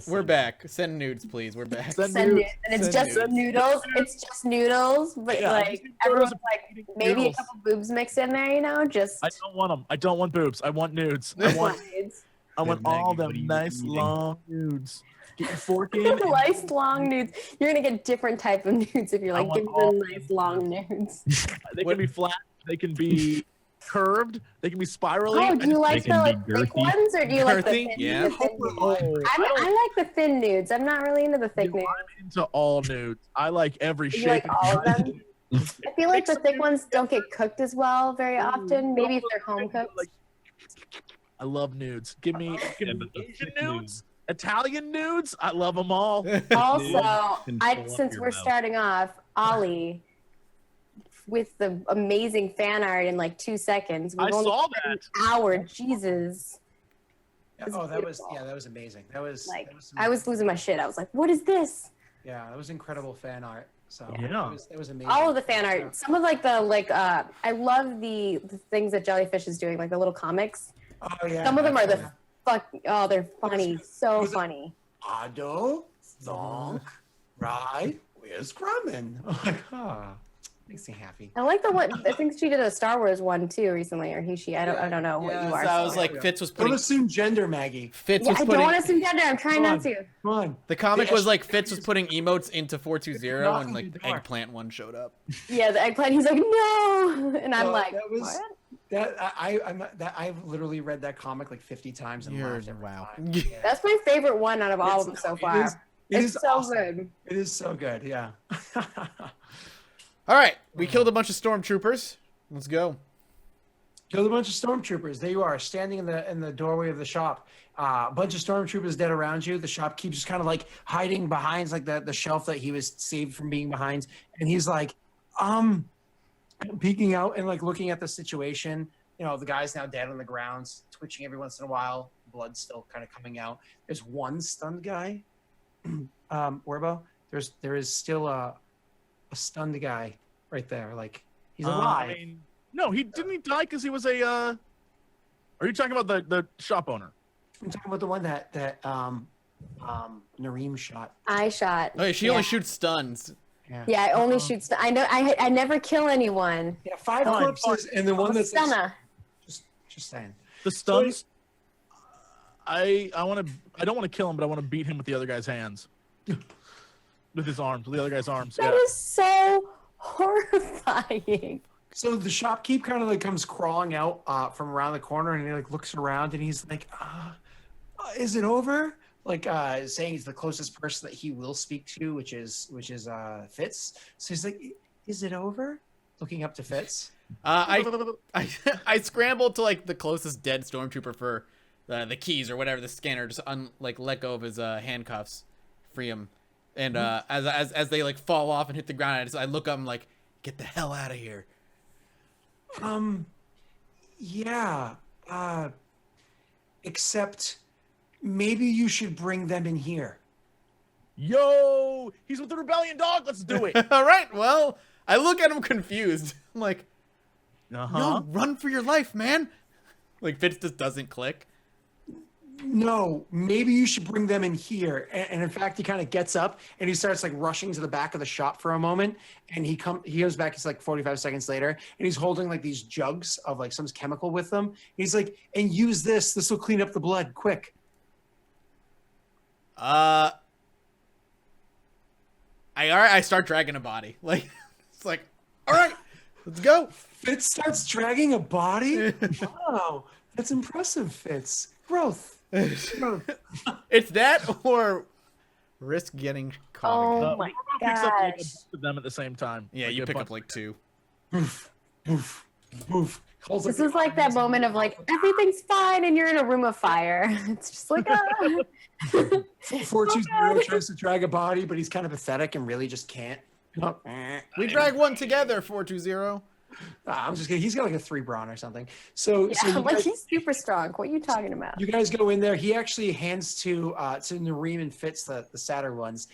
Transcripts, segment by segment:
We're back. Send nudes, please. We're back. Send nudes. And it's Send just nudes. noodles. It's just noodles, but Yeah, like just everyone's noodles like eating maybe noodles. a couple boobs mixed in there, you know, just. I don't want them. I don't want boobs. I want nudes. I want Maggie, all what are them you nice eating? long nudes. Get your fork in. and- Nice long nudes. You're gonna get different type of nudes if you're I like want give all them nice long nudes. They What- can be flat. They can be curved. They can be spirally. Oh, do you like can the be thick girthy. ones or do you like the Girthy? thin, Yeah. the thin nudes? Oh, I like the thin nudes. I'm not really into the thick nudes. I'm into all nudes. I like every You shape. like and all of size. them? I feel like the thick ones don't get cooked as well very often. Maybe if they're home cooked. Like, I love nudes. Give me Yeah, but the Asian thick nudes, Italian nudes. I love them all. Also, Can fill up since your we're mouth. starting off, Ollie, with the amazing fan art in like 2 seconds. I We've only saw spent that. an hour. Jesus. Yeah, It's oh, that was beautiful. that was amazing. That was Like, that was some- I was losing my shit. I was like, what is this? yeah, that was incredible fan art. So Yeah. it was amazing. All of the fan art. Some of like the I love the things that Jellyfish is doing, like the little comics. Oh yeah. Some of them are the yeah. they're funny. So was it- funny. Ado, Zonk, Rye, where's Grumman? I'm like, ah, makes me happy. I like the one. I think she did a Star Wars one too recently, or he, she. I don't know what you are. I was so- like, Fitz was Don't putting. assume gender, Maggie. Fitz yeah, was I putting. don't want to assume gender. I'm trying not to. Come on. The comic The was like Fitz was putting emotes into 420 and Knocking like the door. eggplant one showed up. Yeah, the eggplant. He's like, no, and I'm Well, like, that was- what? I've literally read that comic like 50 times and You're laughed every wow. time. Yeah. That's my favorite one out of all of them It's- so it far. is- it It's is so awesome. good. It is so good. Yeah. All right, we killed a bunch of stormtroopers. Let's go. Killed a bunch of stormtroopers. There you are, standing in the doorway of the shop. A bunch of stormtroopers dead around you. The shopkeeper's just kind of like hiding behind like the shelf that he was saved from being behind, and he's like, peeking out and like looking at the situation. You know, the guy's now dead on the ground, twitching every once in a while. Blood still kind of coming out. There's one stunned guy. Werbo, there is still a stunned guy right there. Like he's alive. I mean, no, he didn't die because he was a. Are you talking about the shop owner? I'm talking about the one that Nareem shot. I shot. Okay, she only shoots stuns. Yeah, I only shoot. I know. I never kill anyone. Yeah, 5 Fine, corpses and the one I'm a that's like, stunner. just saying. The stuns. I don't want to kill him, but I want to beat him with the other guy's hands. With his arms, with the other guy's arms. That Yeah. is so horrifying. So the shopkeep kind of like comes crawling out from around the corner and he like looks around and he's like, "Is it over?" Like saying he's the closest person that he will speak to, which is Fitz. So he's like, "Is it over?" Looking up to Fitz. I scrambled to like the closest dead stormtrooper for the keys or whatever, the scanner, just let go of his handcuffs, free him, and as they like fall off and hit the ground, I look up and like, get the hell out of here. Yeah. Except maybe you should bring them in here. Yo, he's with the rebellion dog. Let's do it. All right, well, I look at him confused. I'm like, Uh-huh. no, run for your life, man. Like Fitz just doesn't click. No, maybe you should bring them in here. And in fact, he kind of gets up and he starts like rushing to the back of the shop for a moment. And he comes back. It's like 45 seconds later, and he's holding like these jugs of like some chemical with them. He's like, "And use this. This will clean up the blood. Quick." I start dragging a body. Like it's like, all right, let's go. Fitz starts dragging a body. Wow, that's impressive, Fitz. Growth. It's that or risk getting caught. Oh again. my Picks up like a gosh. bunch of them at the same time. Yeah, Like you a pick bunch- up like 2. Oof, oof, oof. Holds This the is like that arms. moment of like everything's fine and you're in a room of fire. It's just like 420 tries to drag a body, but he's kind of pathetic and really just can't. Oh, We drag one together, 420. I'm just kidding. He's got like a 3 brawn or something. So, Yeah, so you like guys, he's super strong. What are you talking about? you guys go in there. He actually hands to Nareem and Fitz, the sadder ones,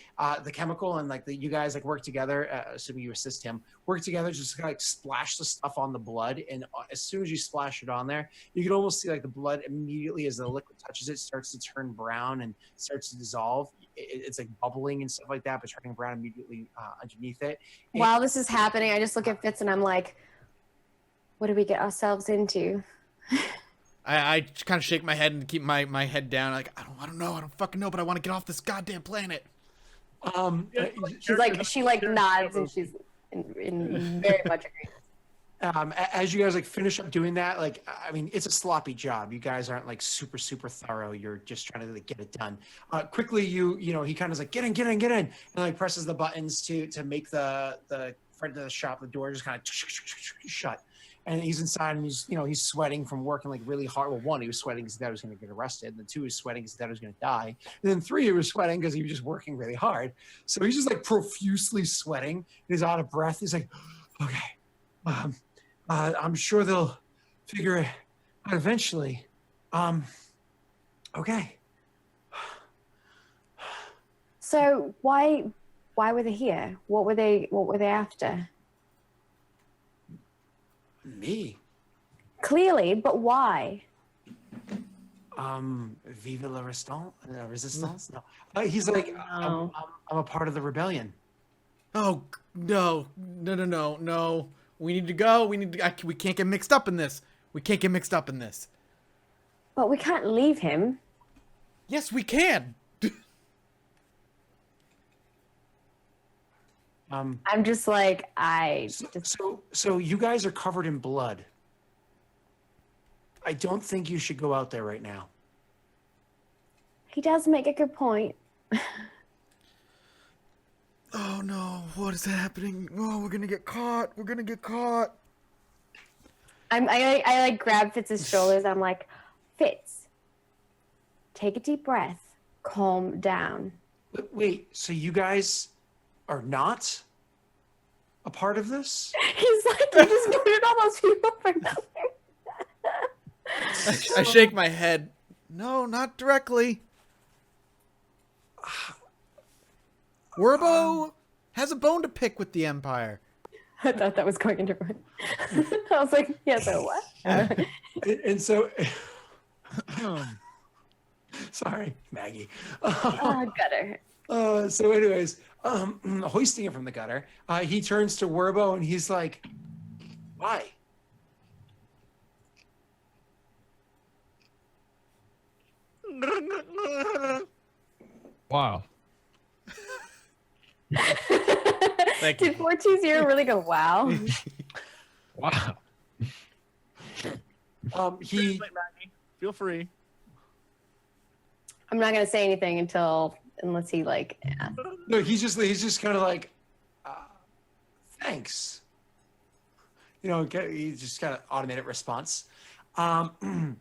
the chemical, and like you guys like work together. Assuming you assist him, work together, just kind of like splash the stuff on the blood, and as soon as you splash it on there, you can almost see like the blood immediately as the liquid touches it starts to turn brown and starts to dissolve. It's like bubbling and stuff like that, but turning brown immediately underneath it. While this is happening, I just look at Fitz and I'm like, what did we get ourselves into? I kind of shake my head and keep my head down. Like, I don't know. I don't fucking know, but I want to get off this goddamn planet. She nods and she's in very much agreement. As you guys like finish up doing that, like, I mean, it's a sloppy job. You guys aren't like super thorough. You're just trying to like, get it done. Quickly, he kind of is like, get in, and like presses the buttons to make the front of the shop, the door just kind of shut. And he's inside, and he's sweating from working like really hard. Well, 1, he was sweating because he thought he was going to get arrested. And then 2, he was sweating because he thought he was going to die. And then 3, he was sweating because he was just working really hard. So he's just like profusely sweating. He's out of breath. He's like, okay, I'm sure they'll figure it out eventually. Okay. So why were they here? What were they after? Me? Clearly, but why? Vive la resistance? No. He's like, I'm a part of the rebellion. Oh no. We need to go. We can't get mixed up in this. But we can't leave him. Yes, we can. I'm just like, So you guys are covered in blood. I don't think you should go out there right now. He does make a good point. Oh no, what is happening? Oh, we're gonna get caught. I like grab Fitz's shoulders. I'm like, Fitz, take a deep breath, calm down. Wait, so you guys are not a part of this? He's like, you just murdered all those people for nothing. I shake my head. No, not directly. Werbo has a bone to pick with the Empire. I thought that was going into I was like, yeah, so what? And so, sorry, Maggie. Gutter. So anyways, hoisting him from the gutter, he turns to Werbo and he's like, why? Wow. Thank you. Did 420 really go, wow? Wow. He Feel free. I'm not going to say anything unless he like asks. no, he's just kind of like, thanks. He just kind of automated response. And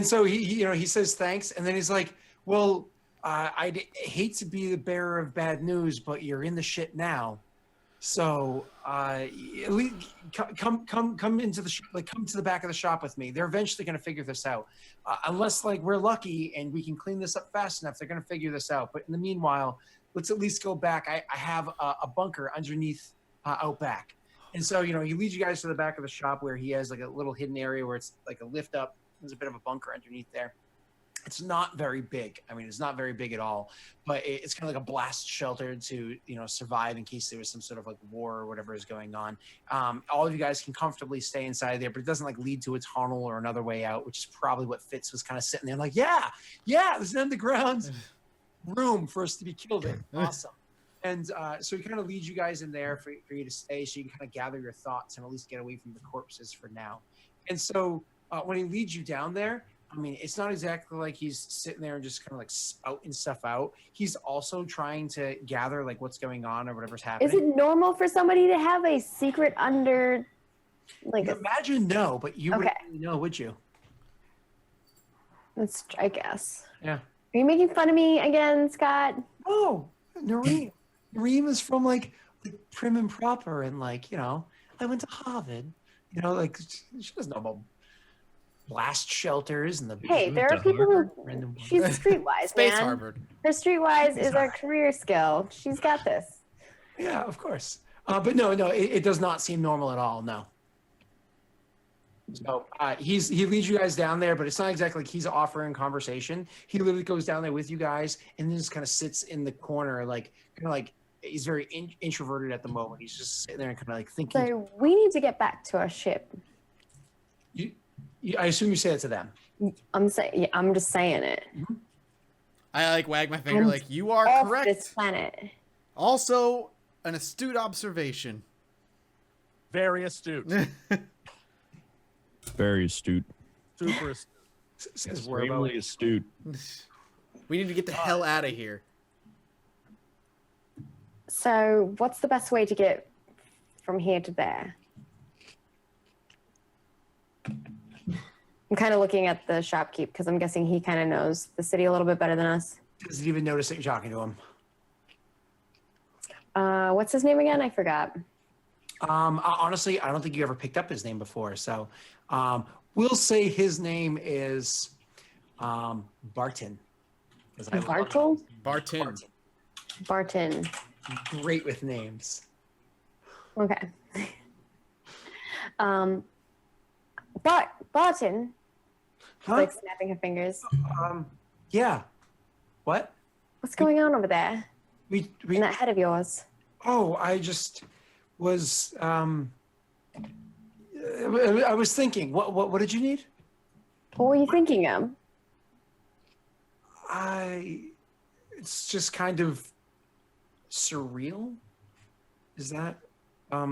so he says thanks, and then he's like, well, I'd hate to be the bearer of bad news, but you're in the shit now. So at least come into the come to the back of the shop with me. They're eventually going to figure this out, unless like we're lucky and we can clean this up fast enough. They're going to figure this out. But in the meanwhile, let's at least go back. I have a bunker underneath out back, and so he leads you guys to the back of the shop where he has like a little hidden area where it's like a lift up. There's a bit of a bunker underneath there. It's not very big. I mean, it's not very big at all, but it's kind of like a blast shelter to, survive in case there was some sort of like war or whatever is going on. All of you guys can comfortably stay inside there, but it doesn't like lead to a tunnel or another way out, which is probably what Fitz was kind of sitting there like, yeah, there's an underground room for us to be killed in. Awesome. And so he kind of leads you guys in there for you to stay so you can kind of gather your thoughts and at least get away from the corpses for now. And so when he leads you down there, I mean, it's not exactly like he's sitting there and just kind of like spouting stuff out. He's also trying to gather like what's going on or whatever's happening. Is it normal for somebody to have a secret under, like? Imagine no, but you wouldn't really know, would you? That's, I guess. Yeah. Are you making fun of me again, Scott? Oh, Nareem is from like prim and proper and like I went to Harvard. You know, like she doesn't know about blast shelters and the. Hey, there are people who. Random- She's streetwise, Space man. Harvard. Her streetwise is her career skill. She's got this. Yeah, of course. But no, it does not seem normal at all. No. So he leads you guys down there, but it's not exactly like he's offering conversation. He literally goes down there with you guys and then just kind of sits in the corner, like kind of like he's very introverted at the moment. He's just sitting there and kind of like thinking. So we need to get back to our ship. I assume you say that to them. I'm saying. Yeah, I'm just saying it. I like wag my finger I'm like you are Off correct. this planet. Also, an astute observation. Very astute. Very astute. Super astute. Says we're Extremely astute. We need to get the hell out of here. So what's the best way to get from here to there? I'm kind of looking at the shopkeep because I'm guessing he kind of knows the city a little bit better than us. Doesn't even notice that you're talking to him. What's his name again? I forgot. Honestly, I don't think you ever picked up his name before. So we'll say his name is Barton. 'Cause I love Bartle? Barton. Barton. Great with names. Okay. Barton. Huh? Like snapping her fingers. Yeah. What? What's going on over there We in that head of yours? Oh, I just was I was thinking, what did you need? What were you thinking of? It's just kind of surreal. Is that I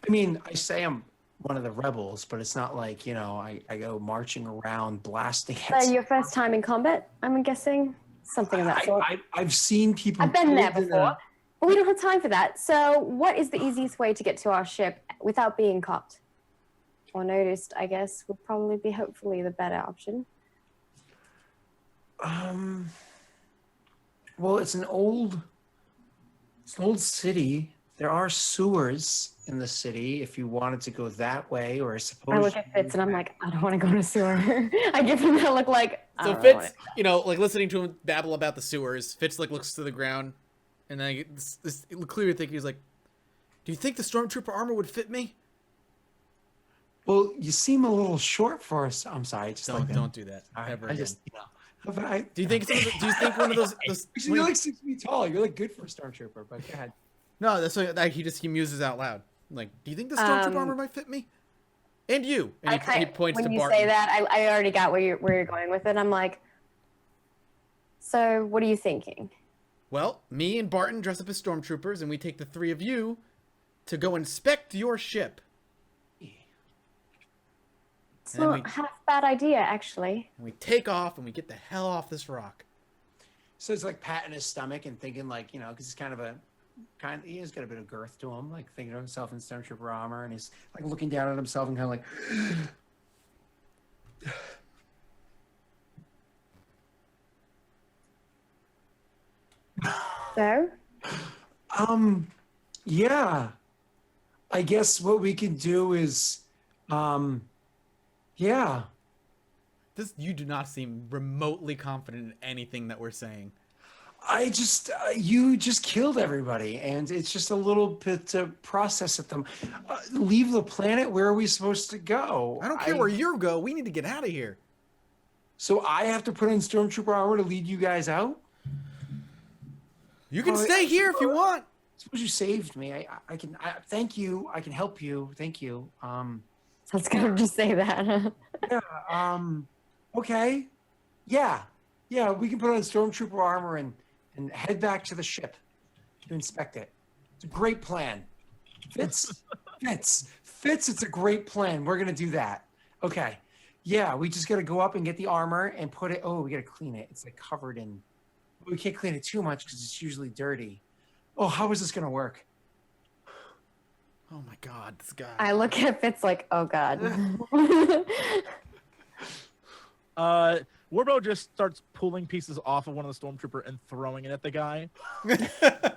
mean, I say I'm one of the rebels, but it's not like, you know, I go marching around blasting at Your first time in combat, I'm guessing? Something of that sort. I've seen people. I've been there killed in before. But we don't have time for that. So what is the easiest way to get to our ship without being caught? Or noticed, I guess, would probably be hopefully the better option. Well, it's an old city. There are sewers in the city if you wanted to go that way, or I suppose. I look at Fitz and I'm like, I don't want to go to a sewer. I give him that look like. I So don't know Fitz, you know, like listening to him babble about the sewers, Fitz like looks to the ground, and then this clearly thinking he's like, "Do you think the stormtrooper armor would fit me?" Well, you seem a little short for us. I'm sorry, just like that. Don't do that All right, ever I again. just, you know. But Do you think one of those Actually, you're like 6 feet tall. You're like good for a stormtrooper, but go ahead. No, that's what like, he muses out loud. Like, do you think the stormtrooper armor might fit me? And you. And he points when to you Barton. say that, I already got where you're going with it. I'm like, so what are you thinking? Well, me and Barton dress up as stormtroopers, and we take the three of you to go inspect your ship. It's And then not half bad idea, actually. And we take off, and we get the hell off this rock. So it's like patting his stomach and thinking, like, you know, because he's he has got a bit of girth to him, like thinking of himself in stormtrooper armor, and he's like looking down at himself and kind of like. So, Yeah. I guess what we can do is, yeah. You do not seem remotely confident in anything that we're saying. You just killed everybody, and it's just a little bit to process at them. Leave the planet. Where are we supposed to go? I don't care where you go. We need to get out of here. So I have to put on stormtrooper armor to lead you guys out? You can stay here if you want. Suppose you saved me. I can. Thank you. I can help you. Thank you. I was gonna just say that. Yeah. Okay. Yeah. Yeah. We can put on stormtrooper armor and head back to the ship to inspect it. It's a great plan. Fitz. It's a great plan. We're gonna do that. Okay. Yeah. We just gotta go up and get the armor and put it. Oh, we gotta clean it. It's like covered in. We can't clean it too much because it's usually dirty. Oh, how is this gonna work? Oh my God, this guy. I look at Fitz like, oh God. Warbo just starts pulling pieces off of one of the stormtrooper and throwing it at the guy.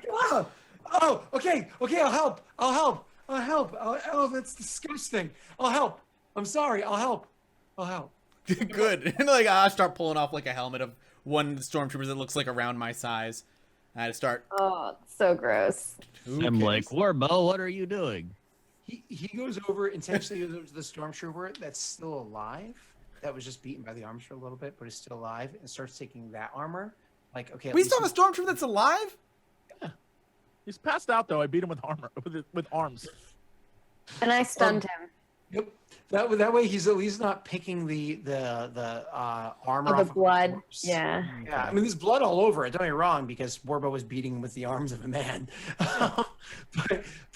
Oh, okay. I'll help. I'll help. Oh, that's disgusting. I'll help. I'm sorry. I'll help. I'll help. Good. And like I start pulling off like a helmet of one stormtrooper that looks like around my size. I start. Oh, so gross. I'm like, Warbo, what are you doing? He goes over, intentionally goes over to the stormtrooper that's still alive, that was just beaten by the arms for a little bit, but is still alive, and starts taking that armor. Like, okay. at We least still have a stormtrooper that's alive. He's passed out though. I beat him with armor, with arms. And I stunned him. Yep. That way he's at least not picking the armor Oh, off the of blood. corpse. Yeah. Yeah, I mean, there's blood all over it. Don't get me wrong, because Warbo was beating him with the arms of a man,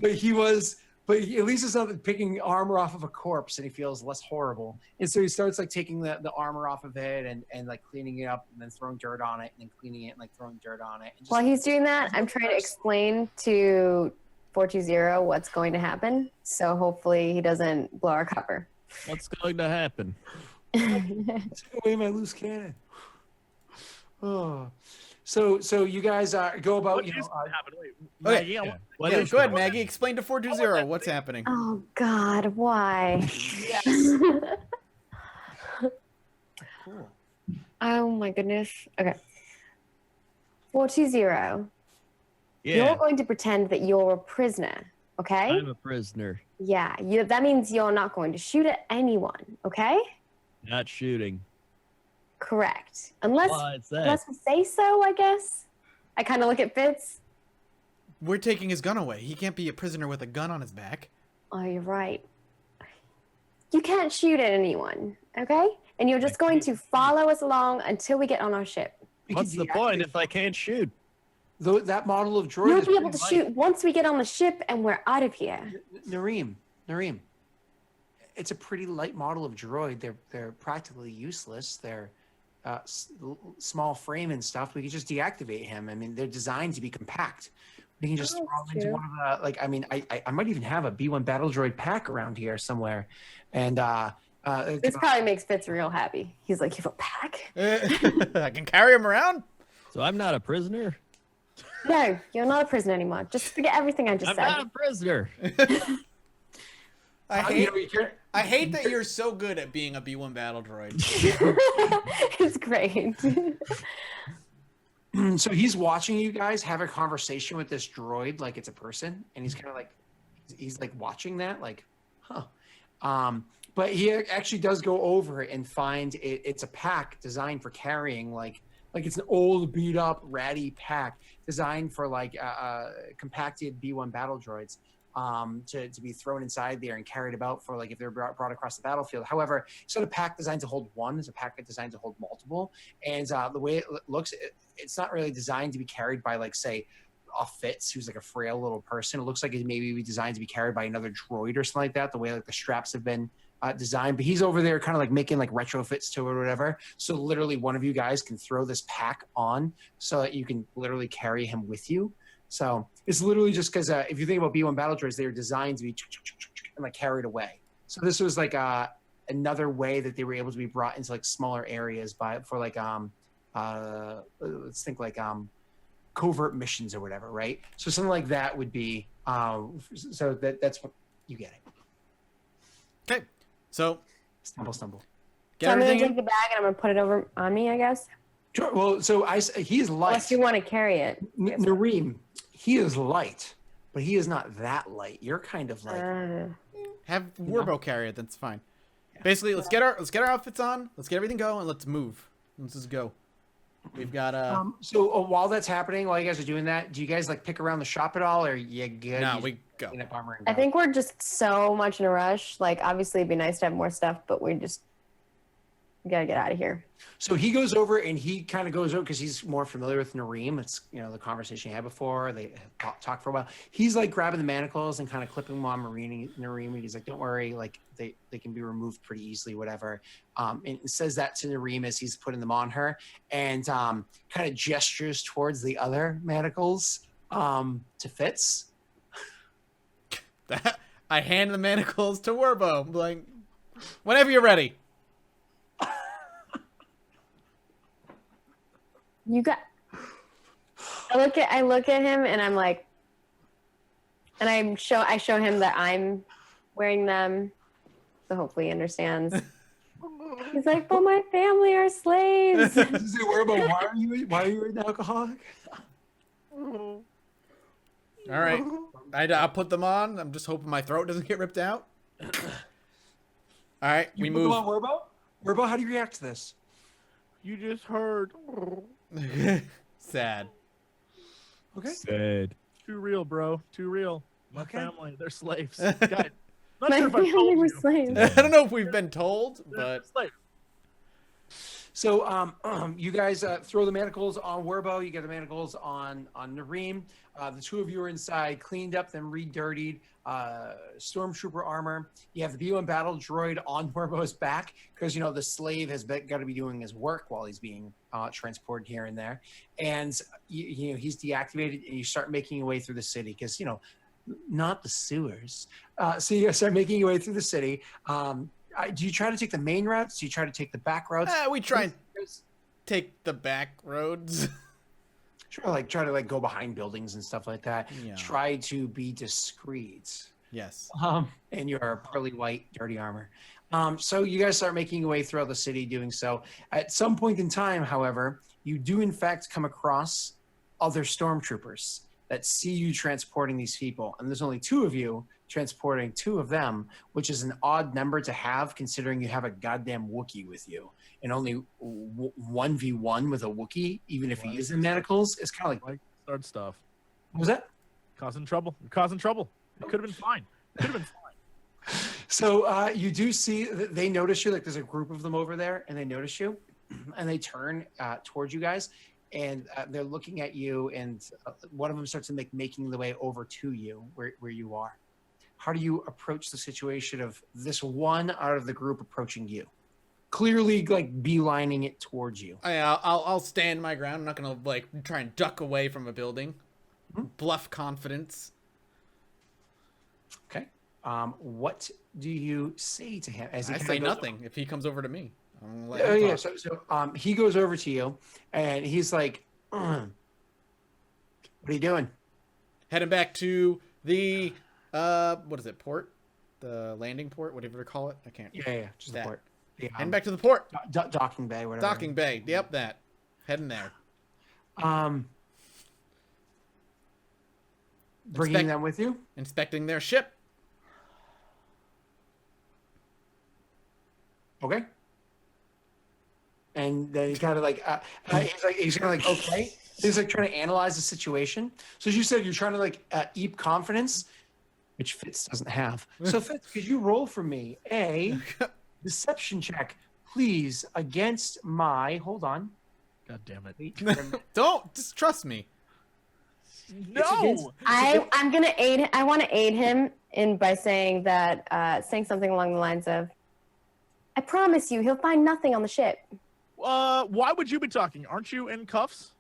but he was. But at least it's not picking armor off of a corpse, and he feels less horrible. And so he starts like taking the armor off of it and like cleaning it up, and then throwing dirt on it, and then cleaning it and like throwing dirt on it. And just, While he's doing that, I'm trying to explain to 420 what's going to happen. So hopefully he doesn't blow our cover. What's going to happen? take away my loose cannon. Oh, so you guys go about What you is know. gonna happen? Wait, Okay. Maggie, I Yeah. want- What Yeah, is go ahead, going- Maggie. Explain to 420 what's happening. Oh God, why? Cool. Oh my goodness. Okay. 420. You're Yeah, going to pretend that you're a prisoner, okay? I'm a prisoner. Yeah, that means you're not going to shoot at anyone, okay? Not shooting. Correct. Unless Why is that? we say so, I guess. I kind of look at Fitz. We're taking his gun away. He can't be a prisoner with a gun on his back. Oh, you're right. You can't shoot at anyone, okay? And you're just going to follow us along until we get on our ship. What's the point if I can't shoot? Though that model of droid You'll is be able to pretty shoot once we get on the ship and we're out of here. Nareem, it's a pretty light model of droid. They're practically useless. They're small frame and stuff. We can just deactivate him. I mean, they're designed to be compact. We can just Oh, throw that's him into true. one of the like. I mean, I might even have a B1 battle droid pack around here somewhere, and This probably makes Fitz real happy. He's like, you have a pack? I can carry him around. So I'm not a prisoner? No, you're not a prisoner anymore. Just forget everything I just I'm said. not a prisoner. I you hate. know, you can't- I hate that you're so good at being a B1 battle droid. It's great. So he's watching you guys have a conversation with this droid like it's a person, and he's kind of like he's like watching that like, huh. But he actually does go over and find it's a pack designed for carrying like it's an old beat up ratty pack designed for like compacted B1 battle droids to be thrown inside there and carried about for like if they're brought across the battlefield. However, it's not a pack designed to hold one, it's a pack designed to hold multiple. And the way it looks, it's not really designed to be carried by like say a Fitz, who's like a frail little person. It looks like it maybe be designed to be carried by another droid or something like that, the way like the straps have been designed. But he's over there kind of like making like retrofits to it or whatever. So literally one of you guys can throw this pack on so that you can literally carry him with you. So it's literally just because if you think about B1 battle droids, they were designed to be and like carried away. So this was like another way that they were able to be brought into like smaller areas for like let's think like covert missions or whatever, right? So something like that would be so that's what you get it. Okay, so Stumble. get So I'm going to everything. take the bag and I'm going to put it over on me, I guess. Sure. Well, so he's light. Unless you want to carry it. Nareem, he is light, but he is not that light. You're kind of like Have Warbo carry it. That's fine. Basically, let's get our outfits on. Let's get everything going. Let's move. Let's just go. We've got so while that's happening, while you guys are doing that, do you guys like pick around the shop at all, or you good? No, You we just go. clean up armor and I go? think we're just so much in a rush. Like, obviously, it'd be nice to have more stuff, but we got to get out of here. So he goes over and he kind of goes over because he's more familiar with Nareem. It's the conversation he had before. They talked for a while. He's like grabbing the manacles and kind of clipping them on Nareem. He's like, "Don't worry, like they can be removed pretty easily, whatever." And says that to Nareem as he's putting them on her, and kind of gestures towards the other manacles to Fitz. I hand the manacles to Warbo. I'm like, whenever you're ready. I look at him and I'm like, And I show him that I'm wearing them, so hopefully he understands. He's like, but my family are slaves. Does he say, why are you an alcoholic? All right. I'll put them on. I'm just hoping my throat doesn't get ripped out. All right, we move. Werbo, how do you react to this? You just heard. Sad. Okay. Sad. Too real, bro. Too real. My Okay. family, they're slaves. God, not My sure if I family told were you. slaves. I don't know if we've been told, They're but slaves. So you guys throw the manacles on Werbo. You get the manacles on Nareem. The two of you are inside, cleaned up, then re-dirtied. Stormtrooper armor. You have the B1 battle droid on Werbo's back because, you know, the slave has got to be doing his work while he's being transported here and there. And, you know, he's deactivated and you start making your way through the city because, you know, not the sewers. So you guys start making your way through the city. Do you try to take the main routes? Do you try to take the back routes? we try and take the back roads. Try to go behind buildings and stuff like that. Yeah. Try to be discreet. Yes. In your pearly white dirty armor. So you guys start making your way throughout the city doing so. At some point in time, however, you do in fact come across other stormtroopers that see you transporting these people. And there's only two of you transporting two of them, which is an odd number to have considering you have a goddamn Wookiee with you. And only 1v1 with a Wookiee, even if he is in manacles, is kind of like... Start stuff. What was that? Causing trouble. You're causing trouble. It could have been fine. Could have been fine. So you do see that they notice you, like there's a group of them over there, and they notice you, and they turn towards you guys, and they're looking at you, and one of them starts to making the way over to you, where you are. How do you approach the situation of this one out of the group approaching you? Clearly, like, beelining it towards you. I'll stand my ground. I'm not gonna like try and duck away from a building. Bluff confidence. Okay. What do you say to him? As he I kinda say goes nothing if he comes over to me. I'm gonna Oh let him yeah. talk. So he goes over to you, and he's like, "What are you doing?" Heading back to the what is it? Port, the landing port, whatever you call it. I can't. Yeah, just the That. port. The, Heading back to the port. docking bay, whatever. Docking bay. Yep, that. Heading there. Bringing them with you. Inspecting their ship. Okay. And then he's kind of like, he's kind of like, okay. He's like trying to analyze the situation. So as you said, you're trying to like eep confidence, which Fitz doesn't have. So Fitz, could you roll for me a deception check, please, against my, hold on. God damn it. Wait, Don't just trust me. No! I'm gonna aid. I want to aid him by saying that, saying something along the lines of, "I promise you, he'll find nothing on the ship." Why would you be talking? Aren't you in cuffs?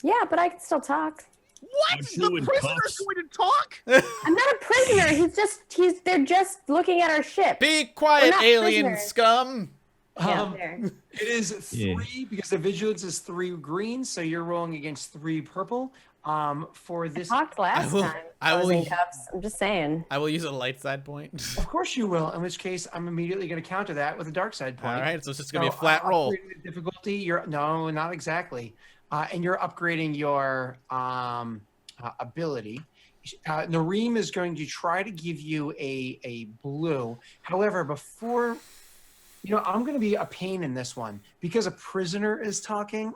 Yeah, but I can still talk. What? Aren't you The in prisoner's cuffs? going to talk? I'm not a prisoner. They're just looking at our ship. Be We're quiet, not alien prisoners. scum. Yeah, there. It is 3 because the vigilance is 3 green, so you're rolling against 3 purple. For this, Talked last time. I was will- in cuffs. I'm just saying. I will use a light side point. of course you will. In which case, I'm immediately going to counter that with a dark side point. All right, so it's just gonna be a So, flat roll. upgrading the difficulty. No, not exactly. And you're upgrading your ability. Nareem is going to try to give you a blue. However, before, I'm going to be a pain in this one because a prisoner is talking.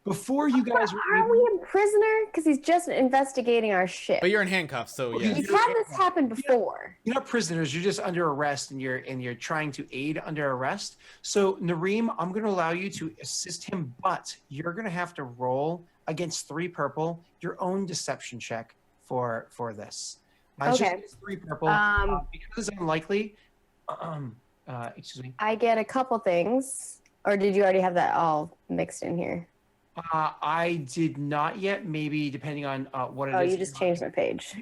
Before you guys Are we a prisoner? Because he's just investigating our ship. But you're in handcuffs, so yeah. We've had this happen before. You're not prisoners. You're just under arrest, and you're trying to aid under arrest. So Nareem, I'm going to allow you to assist him, but you're going to have to roll against 3 purple your own deception check for this. It's just Okay. against 3 purple because it's unlikely. Excuse me. I get a couple things. Or did you already have that all mixed in here? I did not yet. Maybe depending on what it is. Oh, you just changed my page.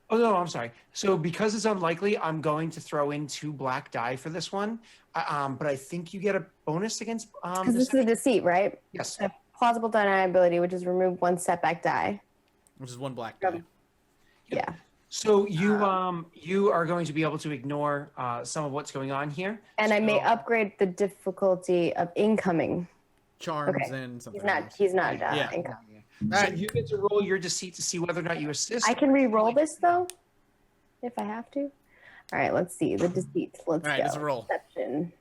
Oh no, I'm sorry. So because it's unlikely, I'm going to throw in 2 black die for this one. But I think you get a bonus against. Because this is a deceit, right? Yes. A plausible deniability, which is remove 1 setback die. Which is 1 black die. Yeah. So you are going to be able to ignore some of what's going on here. And I may So- upgrade the difficulty of incoming. Charms Okay. and something. He's not Yeah. incoming. So Alright. you get to roll your deceit to see whether or not you assist. I can re-roll this though, if I have to. All right, let's see the deceit. Let's All right, go. let's roll. Deception.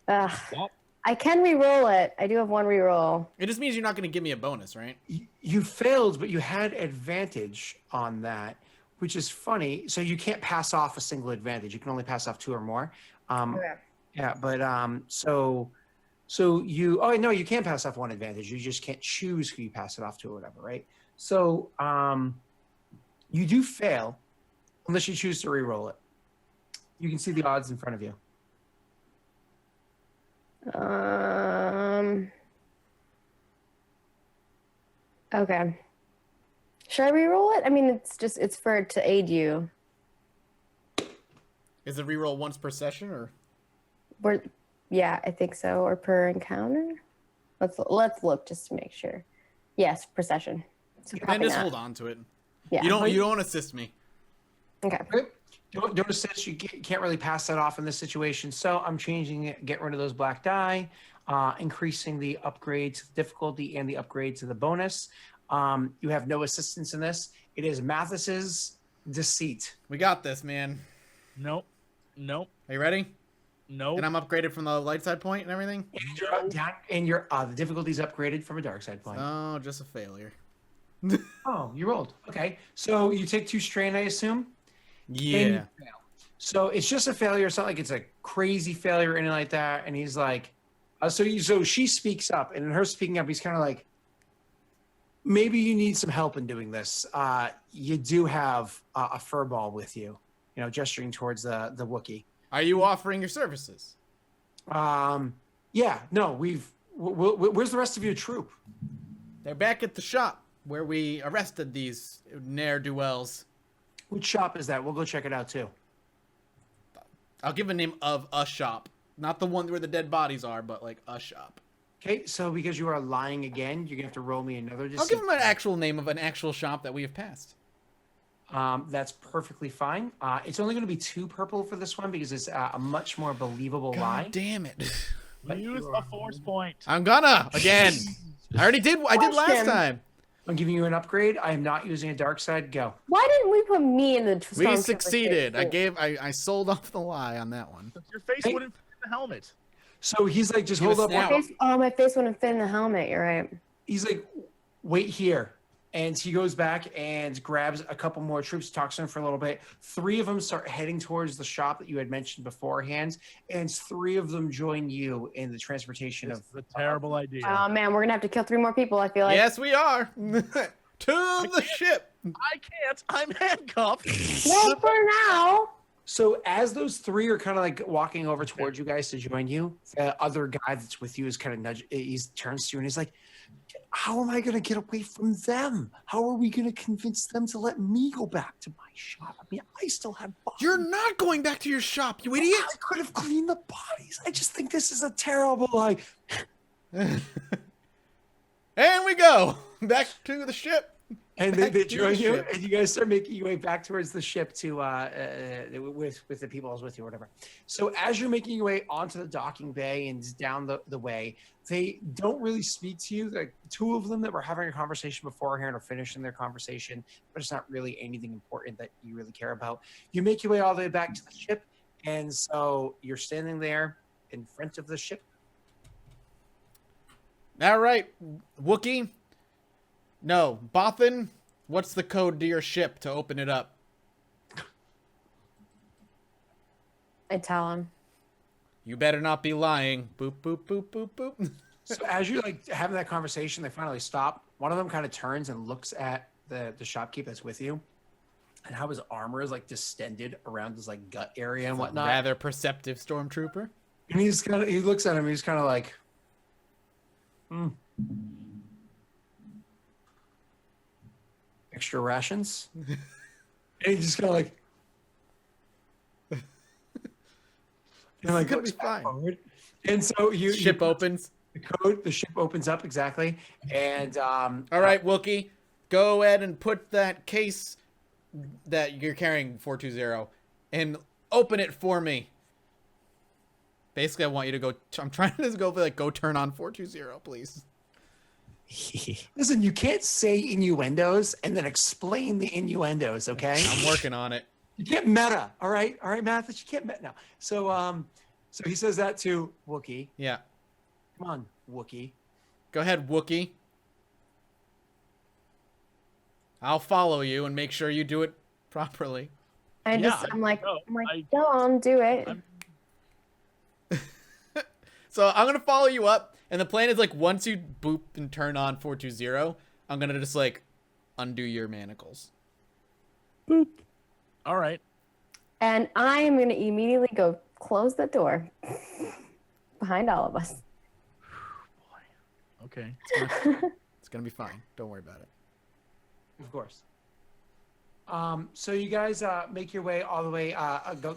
Yep. I can re-roll it. I do have one re-roll. It just means you're not going to give me a bonus, right? You failed, but you had advantage on that, which is funny. So you can't pass off a single advantage. You can only pass off 2 or more. Okay. Yeah, but so you no, you can pass off 1 advantage. You just can't choose who you pass it off to or whatever, right? So you do fail unless you choose to re-roll it. You can see the odds in front of you. Okay. Should I re-roll it? I mean, it's for it to aid you. Is it reroll once per session or? Yeah, I think so. Or per encounter. Let's look just to make sure. Yes, per session. So Then probably just not. hold on to it. Yeah. You don't assist me. Okay. Don't assist. You can't really pass that off in this situation. So I'm changing it. Get rid of those black die, increasing the upgrade to the difficulty and the upgrade to the bonus. You have no assistance in this. It is Mathis's deceit. We got this, man. Nope. Are you ready? Nope. And I'm upgraded from the light side point and everything? And you're down, and your the difficulty's upgraded from a dark side point. Oh, just a failure. Oh, you rolled. Okay. So you take 2 strain, I assume? And Yeah. you fail. So it's just a failure. It's not like it's a crazy failure or anything like that. And he's like, so she speaks up, and in her speaking up, he's kind of like, maybe you need some help in doing this. You do have a fur ball with you, gesturing towards the Wookiee. Are you offering your services? Yeah, no, where's the rest of your troop? They're back at the shop where we arrested these ne'er-do-wells. Which shop is that? We'll go check it out too. I'll give a name of a shop. Not the one where the dead bodies are, but like a shop. Okay, so because you are lying again, you're gonna have to roll me another deceit. I'll give him an actual name of an actual shop that we have passed. That's perfectly fine. It's only going to be 2 purple for this one because it's a much more believable lie. God damn it. But Use you a are- force point. I'm gonna again. I already did. I did last Question. time. I'm giving you an upgrade. I am not using a dark side. Go. Why didn't we put me in the We stormtrooper succeeded. state? I sold off the lie on that one. Your face Hey. wouldn't fit in the helmet. So he's like, just Give hold us up. now. My face wouldn't fit in the helmet. You're right. He's like, wait here. And he goes back and grabs a couple more troops, talks to them for a little bit. 3 of them start heading towards the shop that you had mentioned beforehand. And 3 of them join you in the transportation This of is a terrible idea. Oh man, we're gonna have to kill 3 more people. I feel like. Yes, we are. To the ship. I can't. I'm handcuffed. Well, for now. So as those 3 are kind of like walking over towards you guys to join you, the other guy that's with you is kind of he turns to you and he's like, how am I going to get away from them? How are we going to convince them to let me go back to my shop? I mean, I still have bodies. You're not going back to your shop, you idiot. I could have cleaned the bodies. I just think this is a terrible, And we go back to the ship. And Back they to join the you, ship. and you guys start making your way back towards the ship to with the people I was with you, or whatever. So as you're making your way onto the docking bay and down the way, they don't really speak to you. Like 2 of them that were having a conversation beforehand are finishing their conversation, but it's not really anything important that you really care about. You make your way all the way back to the ship, and so you're standing there in front of the ship. All right, Wookie. No, Bothan. What's the code to your ship to open it up? I tell him. You better not be lying. Boop boop boop boop boop. So as you're like having that conversation, they finally stop. One of them kind of turns and looks at the shopkeep that's with you, and how his armor is like distended around his like gut area and whatnot. Rather perceptive stormtrooper. And he looks at him. He's kind of like, extra rations. And he's just kind of like, and like gonna looks be fine. forward. And so Ship opens. the ship opens up exactly, and All right, Wookie. Go ahead and put that case that you're carrying 420 and open it for me. Basically, I want you to go. I'm trying to go turn on 420, please. Listen, you can't say innuendos and then explain the innuendos, okay? I'm working on it. You can't meta, all right, Mathis, you can't meta now. So he says that to Wookie. Yeah. Come on, Wookie. Go ahead, Wookie. I'll follow you and make sure you do it properly. I'm like, don't do it. So I'm gonna follow you up, and the plan is like once you boop and turn on 420, I'm gonna just like undo your manacles. Boop. All right. And I am going to immediately go close the door behind all of us. Okay. It's gonna be fine. Don't worry about it. Of course. So you guys make your way all the way.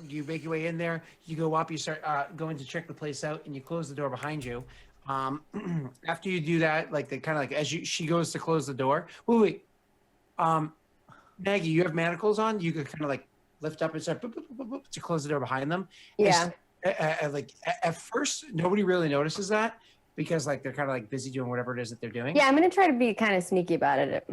You make your way in there. You go up. You start going to check the place out, and you close the door behind you. After you do that, like the kind of like as she goes to close the door. Wait. Maggie, you have manacles on. You could kind of like lift up and start boop, boop, boop, boop, to close the door behind them. Yeah. At first, nobody really notices that because like they're kind of like busy doing whatever it is that they're doing. Yeah, I'm going to try to be kind of sneaky about it.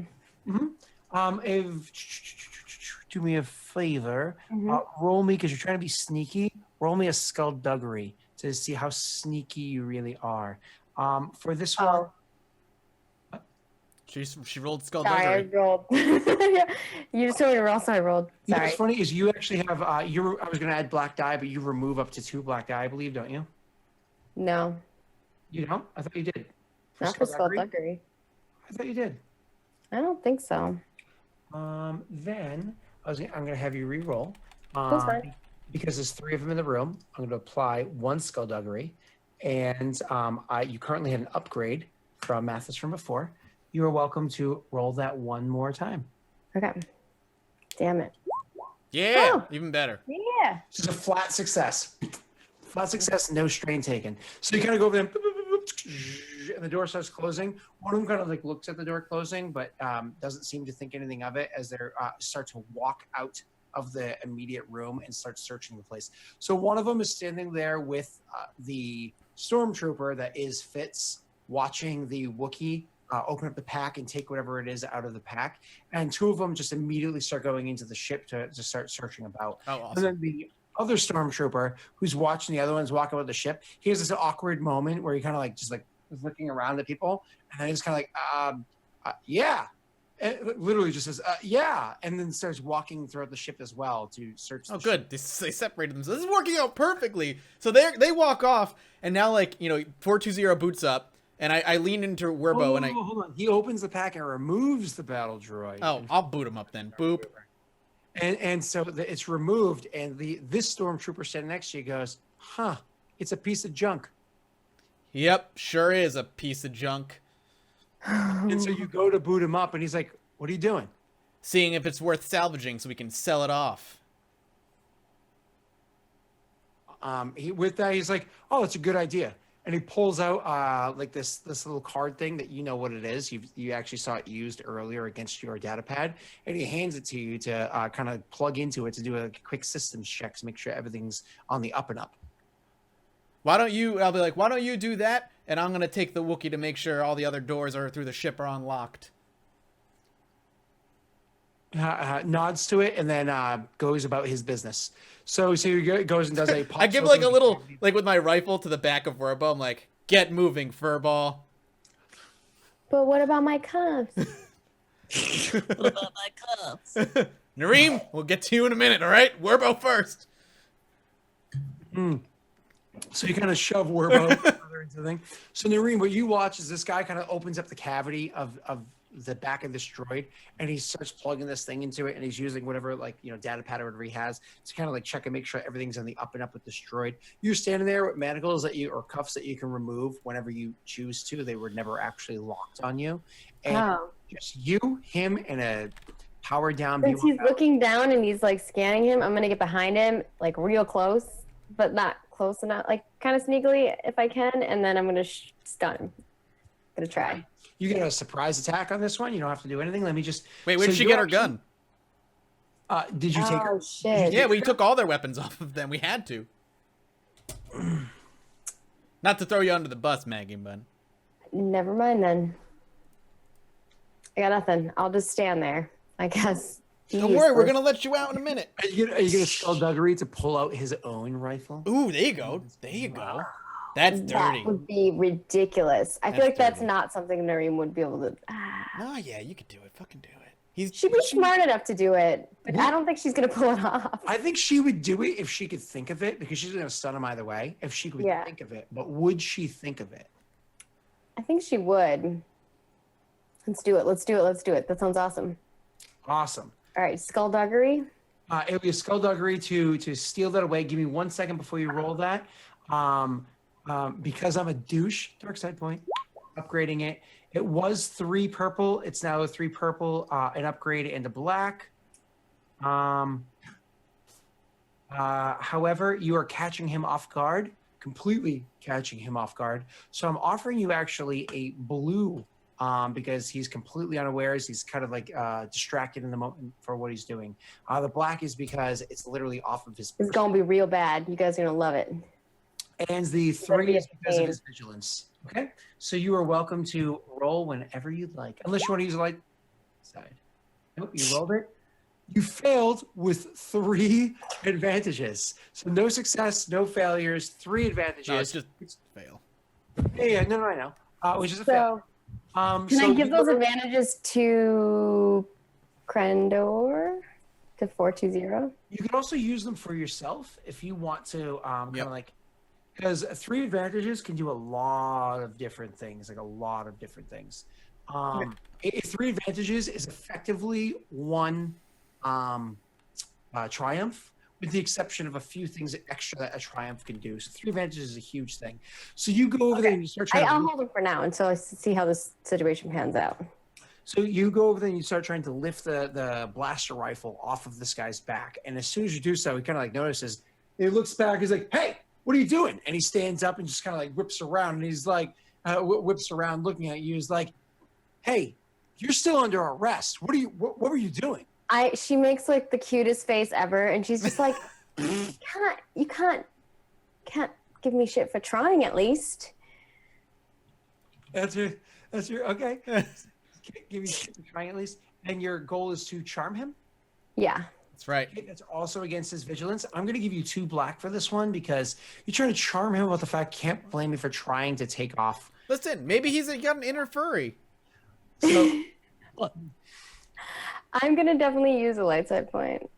Do me a favor, Mm-hmm. roll me because you're trying to be sneaky. Roll me a skullduggery to see how sneaky you really are. For this one, Oh. She rolled Sorry, I skullduggery. rolled. You just told me to roll, so I rolled. you know Sorry. what's funny is you actually have I was going to add black die, but you remove up to 2 black die, I believe, don't you? No, You don't? I thought you did. not for skullduggery? skullduggery. I thought you did. I don't think so. Then I'm going to have you re-roll. That's fine. Because there's 3 of them in the room. I'm going to apply 1 skullduggery, and you currently had an upgrade from Mathis from before. You are welcome to roll that one more time. Okay. Damn it. Yeah, Oh. even better. Yeah. This is a flat success. Flat success, no strain taken. So you kind of go over there, boop, boop, boop, boop, and the door starts closing. One of them kind of like looks at the door closing, but doesn't seem to think anything of it as they start to walk out of the immediate room and start searching the place. So one of them is standing there with the stormtrooper that is Fitz, watching the Wookiee open up the pack and take whatever it is out of the pack. And 2 of them just immediately start going into the ship to start searching about. Oh, awesome. And then the other stormtrooper who's watching the other ones walk about the ship, he has this awkward moment where he kind of like just like is looking around at people, and then he's kind of like, yeah. And literally just says, yeah, and then starts walking throughout the ship as well to search. Oh, the good. ship. They separated them. So this is working out perfectly. So they walk off, and now 420 boots up, and I lean into Werbo, and I. Hold on. He opens the pack and removes the battle droid. Oh, I'll boot him up then. Boop. And so it's removed, and this stormtrooper standing next to you goes, huh, it's a piece of junk. Yep, sure is a piece of junk. And so you go to boot him up, and he's like, what are you doing? Seeing if it's worth salvaging so we can sell it off. With that, he's like, oh, that's a good idea. And he pulls out like this little card thing that you know what it is. You actually saw it used earlier against your data pad, and he hands it to you to kind of plug into it to do a quick systems check to make sure everything's on the up and up. I'll be like, why don't you do that? And I'm going to take the Wookiee to make sure all the other doors through the ship are unlocked. Nods to it and then goes about his business. So he goes and does a. I give like a little, like with my rifle to the back of Werbo. I'm like, get moving, furball. But what about my cuffs? What about my cups? Nareem, we'll get to you in a minute, all right? Werbo first. So you kind of shove Werbo further into the thing. So Nareem, what you watch is this guy kind of opens up the cavity of the back of this droid, and he starts plugging this thing into it, and he's using whatever data pad or whatever he has to kind of like check and make sure everything's on the up and up with this droid. You're standing there with manacles or cuffs that you can remove whenever you choose to. They were never actually locked on you, and just you, him, and a powered down. Since he's looking down and he's like scanning him, I'm gonna get behind him like real close, but not close enough, like kind of sneakily if I can, and then I'm gonna stun him. Gonna try. You get a surprise attack on this one. You don't have to do anything. Let me just Wait, where did she you get her actually- gun? Did you take Oh her? shit. Yeah, we took all their weapons off of them. We had to. Not to throw you under the bus, Maggie, but Never mind then. I got nothing. I'll just stand there, I guess. don't worry, we're gonna let you out in a minute. Are you gonna skullduggery to pull out his own rifle? Ooh, there you go. There you go. That's dirty. That would be ridiculous. I feel That's like that's dirty. not something Nareem would be able to. Oh yeah, you could do it. Fucking do it. He's She'd be smart enough to do it, but I don't think she's gonna pull it off. I think she would do it if she could think of it, because she's gonna stun him either way. If she could Yeah. think of it, but would she think of it? I think she would. Let's do it. Let's do it. Let's do it. That sounds awesome. Awesome. All right, skullduggery. It would be a skullduggery to steal that away. Give me 1 second before you roll that. Because I'm a douche, dark side point, upgrading it. It was 3 purple. It's now a 3 purple, an upgrade into black. However, you are catching him off guard, completely catching him off guard. So I'm offering you actually a blue, because he's completely unawares. He's kind of like distracted in the moment for what he's doing. The black is because it's literally off of his. It's gonna be real bad. You guys are gonna love it. And the gonna 3 be is because of insane. his vigilance. Okay, so you are welcome to roll whenever you'd like, unless you want to use a light side. Nope, you rolled it. You failed with 3 advantages. So no success, no failures, 3 advantages. no, it's just fail. Yeah, no, I know. Which is a fail. So, can So I give you those go- advantages to Krendor to 420? You could also use them for yourself if you want to, kind of like, because 3 advantages can do a lot of different things, like a lot of different things. 3 advantages is effectively 1 triumph, with the exception of a few things extra that a triumph can do. So 3 advantages is a huge thing. So you go over there and you start trying I'll to. hold them for now until I see how this situation pans out. So you go over there and you start trying to lift the blaster rifle off of this guy's back. And as soon as you do so, he kind of like notices. He looks back. He's like, "Hey, what are you doing?" And he stands up and just kind of like whips around. And he's like, whips around looking at you. He's like, "Hey, you're still under arrest. What were you doing?" She makes like the cutest face ever, and she's just like, you can't give me shit for trying at least. That's your okay. Give me shit for trying at least. And your goal is to charm him. Yeah. That's right. Okay, that's also against his vigilance. I'm going to give you 2 black for this one because you're trying to charm him about the fact can't blame me for trying to take off. Listen, maybe he's got an inner furry. So I'm gonna definitely use a light side point.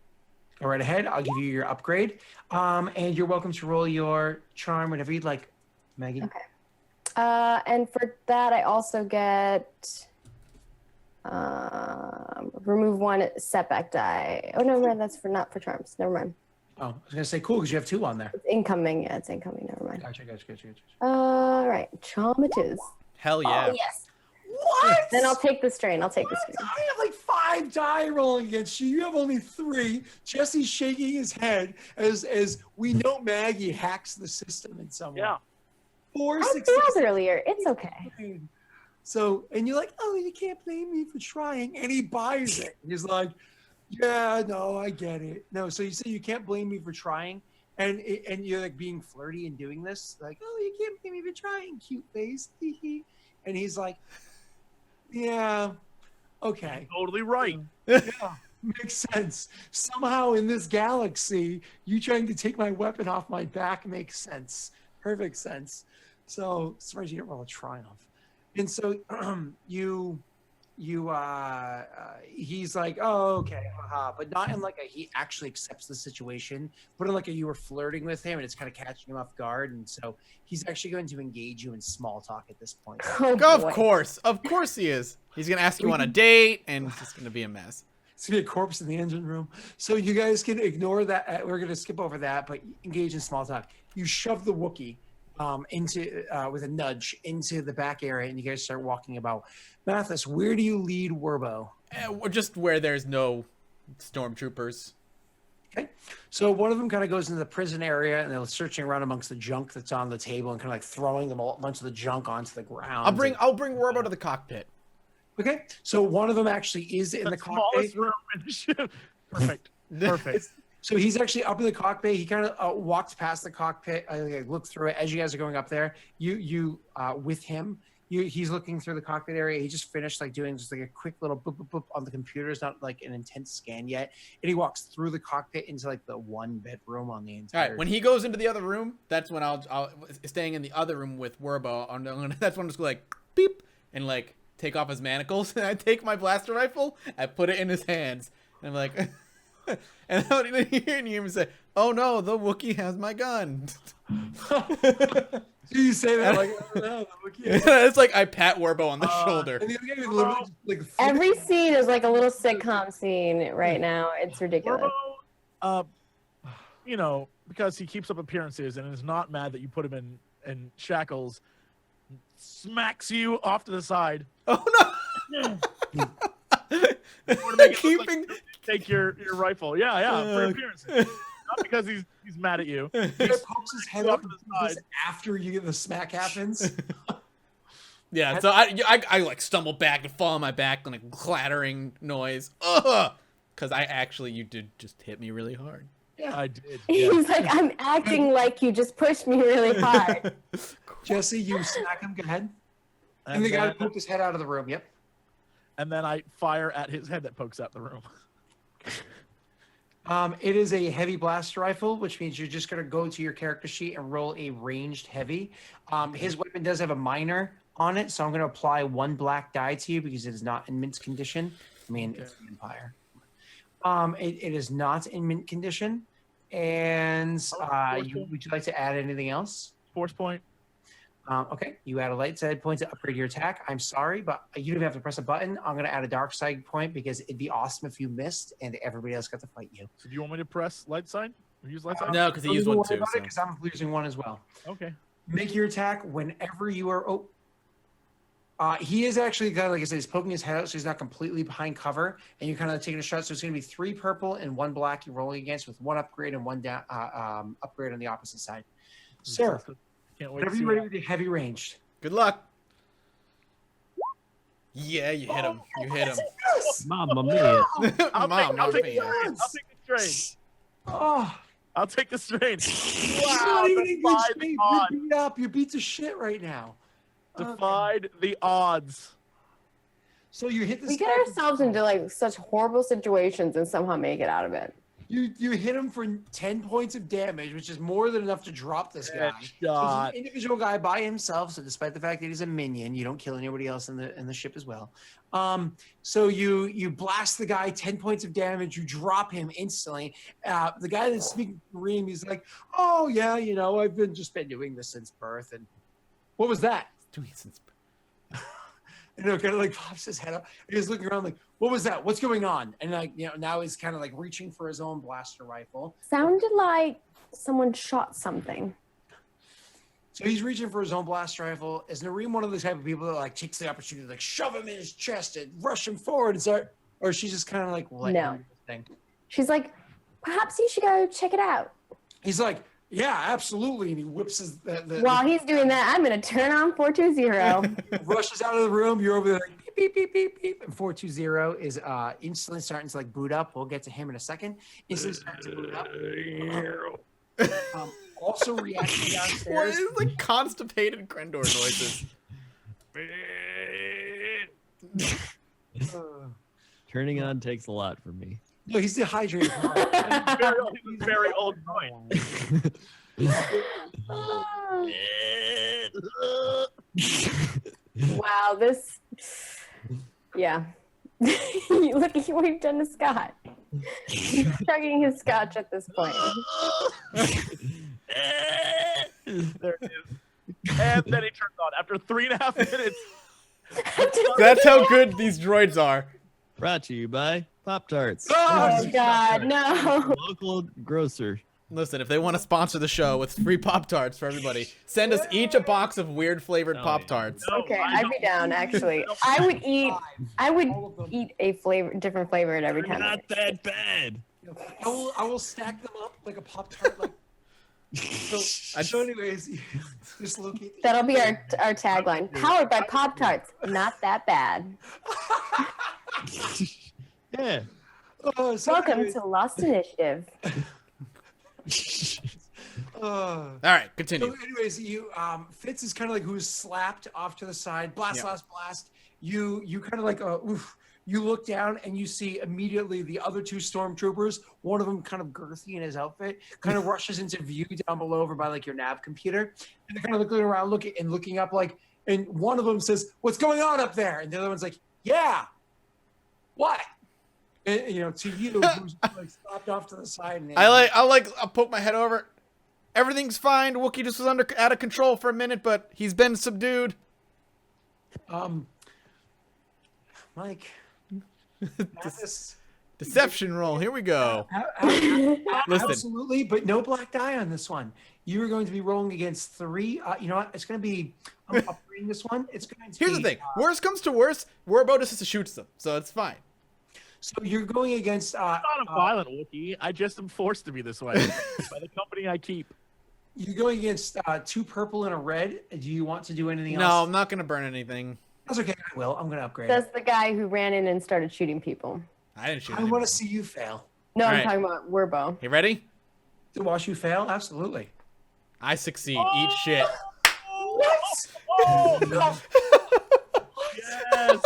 go right ahead. I'll give you your upgrade. And you're welcome to roll your charm whenever you'd like, Maggie. Okay. And for that, I also get remove 1 setback die. Oh no, man, that's not for charms. Never mind. Oh, I was going to say cool because you have 2 on there. It's incoming. Yeah, it's incoming. Never mind. Gotcha. All right, charm it is. Hell yeah. Oh yes. What? Then I'll take the strain. I'll take the What? strain. I have like 5 die rolling against you. You have only 3. Jesse's shaking his head as we know Maggie hacks the system in some way. Yeah. 4 I successes. failed earlier. It's okay. So, and you're like, "Oh, you can't blame me for trying," and he buys it. He's like, "Yeah, no, I get it." No, so you say you can't blame me for trying, and you're like being flirty and doing this, like, "Oh, you can't blame me for trying, cute face." And he's like, "Yeah, okay, Totally right. yeah, makes sense. Somehow in this galaxy, you trying to take my weapon off my back makes sense, perfect sense." So, surprised you didn't roll a triumph. And so he's like, "Oh, okay, haha," but not in like a he actually accepts the situation, but in like a you were flirting with him and it's kind of catching him off guard, and so he's actually going to engage you in small talk at this point. Oh, Of boy. course he is. He's gonna ask you on a date, and it's just gonna be a mess. It's gonna be a corpse in the engine room, so you guys can ignore that. We're gonna skip over that, but engage in small talk. You shove the Wookiee into with a nudge into the back area, and you guys start walking about. Mathis, where do you lead Werbo? Just where there's no stormtroopers. Okay, so one of them kind of goes into the prison area, and they're searching around amongst the junk that's on the table, and kind of like throwing them a bunch of the junk onto the ground. I'll bring Werbo to the cockpit. Okay, so one of them actually is in the cockpit. Smallest room in the ship. Perfect. Perfect. So he's actually up in the cockpit. He kind of walks past the cockpit. I look through it as you guys are going up there. You with him. He's looking through the cockpit area. He just finished like doing just like a quick little boop boop boop on the computer. It's not like an intense scan yet. And he walks through the cockpit into like the one bedroom on the All entire. right, when he goes into the other room, that's when I'll staying in the other room with Werbo. That's when I'm just like beep and like take off his manacles, and I take my blaster rifle, I put it in his hands, and I'm like, and then you hear him say, "Oh no, the Wookiee has my gun." So you say that like, oh, no, It's like I pat Werbo on the shoulder. and the other guy is literally just, like Every scene is like a little sitcom scene right now. It's ridiculous. You know, because he keeps up appearances and is not mad that you put him in shackles, smacks you off to the side. Oh no! Keeping take your rifle. Yeah, for appearances. Not because he's mad at you. he pokes his head up to the side after the smack happens. Yeah, so I like stumble back and fall on my back on a clattering noise. Ugh! Because you did just hit me really hard. Yeah, I did. He's like, I'm acting like you just pushed me really hard. Jesse, you smack him. Go ahead. And the guy poked his head out of the room. Yep. And then I fire at his head that pokes out the room. It is a heavy blaster rifle, which means you're just going to go to your character sheet and roll a ranged heavy. His weapon does have a minor on it, so I'm going to apply 1 black die to you because it is not in mint condition. I mean, it's an Empire. It is not in mint condition. And would you like to add anything else? Force point. Okay, you add a light side point to upgrade your attack. I'm sorry, but you don't have to press a button. I'm going to add a dark side point because it'd be awesome if you missed and everybody else got to fight you. So do you want me to press light side? Or use light side? No, because he used one too. So. Because I'm losing one as well. Okay. Make your attack whenever you are. He is actually kind of, like I said, he's poking his head out, so he's not completely behind cover, and you're kind of taking a shot. So it's going to be 3 purple and 1 black you're rolling against, with 1 upgrade and 1 upgrade on the opposite side. Sir, Can't wait whenever to see you're ready what with the heavy ranged. Good luck. Yeah, you hit him. You hit him. Mamma mia. I'll take mia. the strain. Oh, I'll take the strain. you're Wow, not even in good defied shape. the You're odds. beat up. You're beat to shit right now. Defied the odds. So you hit this. We get ourselves into like such horrible situations and somehow make it out of it. You hit him for 10 points of damage, which is more than enough to drop this guy. So he's Headshot. an individual guy by himself. So despite the fact that he's a minion, you don't kill anybody else in the ship as well. So you blast the guy, 10 points of damage. You drop him instantly. The guy that's speaking Korean, he's like, "Oh yeah, I've been doing this since birth." And what was that? Kind of like pops his head up. He's looking around like, what was that? What's going on? And now he's kind of like reaching for his own blaster rifle. Sounded like someone shot something. So he's reaching for his own blaster rifle. Is Nareem one of the type of people that like takes the opportunity to like shove him in his chest and rush him forward and start, or she's just kind of like, No. She's like, perhaps you should go check it out. He's like, yeah, absolutely. And he whips his While he's doing that, I'm going to turn on 420. rushes out of the room. You're over there like beep, beep, beep, beep, beep. And 420 is instantly starting to like boot up. We'll get to him in a second. Instantly starting to boot up. Also reacting What downstairs. is like constipated Krendor noises? Turning on takes a lot for me. No, he's dehydrated. He's very old joint. Wow, this. Yeah. Look at what you've done to Scott. He's chugging his scotch at this point. There it is. And then he turns on after 3.5 minutes. That's how good these droids are. Brought to you by Pop-Tarts. Oh, God, no. Local grocer. Listen, if they want to sponsor the show with free Pop-Tarts for everybody, send us each a box of weird flavored Oh, Pop-Tarts. No, Okay, I I'd be down, actually. I would eat a different flavor at every time. Not that bad. I will stack them up like a Pop-Tart. Like, so anyways, just locate. That'll be our tagline. Powered by Pop-Tarts. Not that bad. Yeah. So Welcome anyways, to Lost Initiative. All right, continue. So anyways, you Fitz is kind of like who's slapped off to the side. Blast, Yeah. blast, blast. You kind of like oof. You look down and you see immediately the other two stormtroopers. One of them kind of girthy in his outfit, kind of rushes into view down below over by like your nav computer, and they're kind of looking around, looking up, like. And one of them says, "What's going on up there?" And the other one's like, "Yeah, what?" And, you know, to you, who's like stopped off to the side. And I'll poke my head over. Everything's fine. Wookiee just was out of control for a minute, but he's been subdued. Mike. Deception roll. Here we go. Listen. Absolutely, but no black die on this one. You are going to be rolling against 3. You know what? It's going to be. I'm upgrading this one. It's going to. Here's the thing. Worst comes to worst, we're about to shoot them, so it's fine. So you're going against. I'm not a violent Wookiee. I just am forced to be this way by the company I keep. You're going against 2 purple and a red. Do you want to do anything else? No, I'm not gonna burn anything. That's okay. I will. I'm going to upgrade. That's the guy who ran in and started shooting people. I didn't shoot I anyone. want to see you fail. No, All I'm right. talking about Werbo. You ready? To watch you fail? Absolutely. I succeed. Eat shit. Oh, No. yes.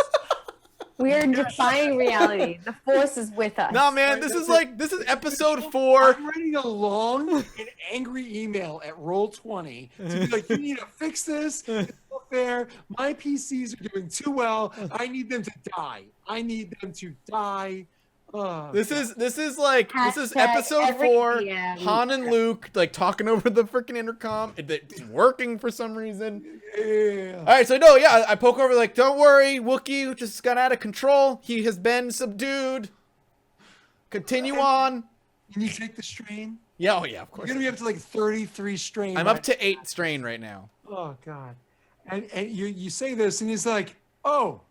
We are defying reality. The Force is with us. No, man, this is episode 4. I'm writing a long and angry email at Roll20 to be like, you need to fix this. It's not fair. My PCs are doing too well. I need them to die. I need them to die. This is Hashtag episode every 4. DM. Han and Luke like talking over the freaking intercom. It's working for some reason. Yeah. All right, so no, yeah, I poke over like, don't worry, Wookiee just got out of control. He has been subdued. Continue on. Can you take the strain? Yeah, oh yeah, of You're course. going to be up to like 33 strain. I'm up to 8 strain right now. Oh, God. And you say this, and he's like, oh,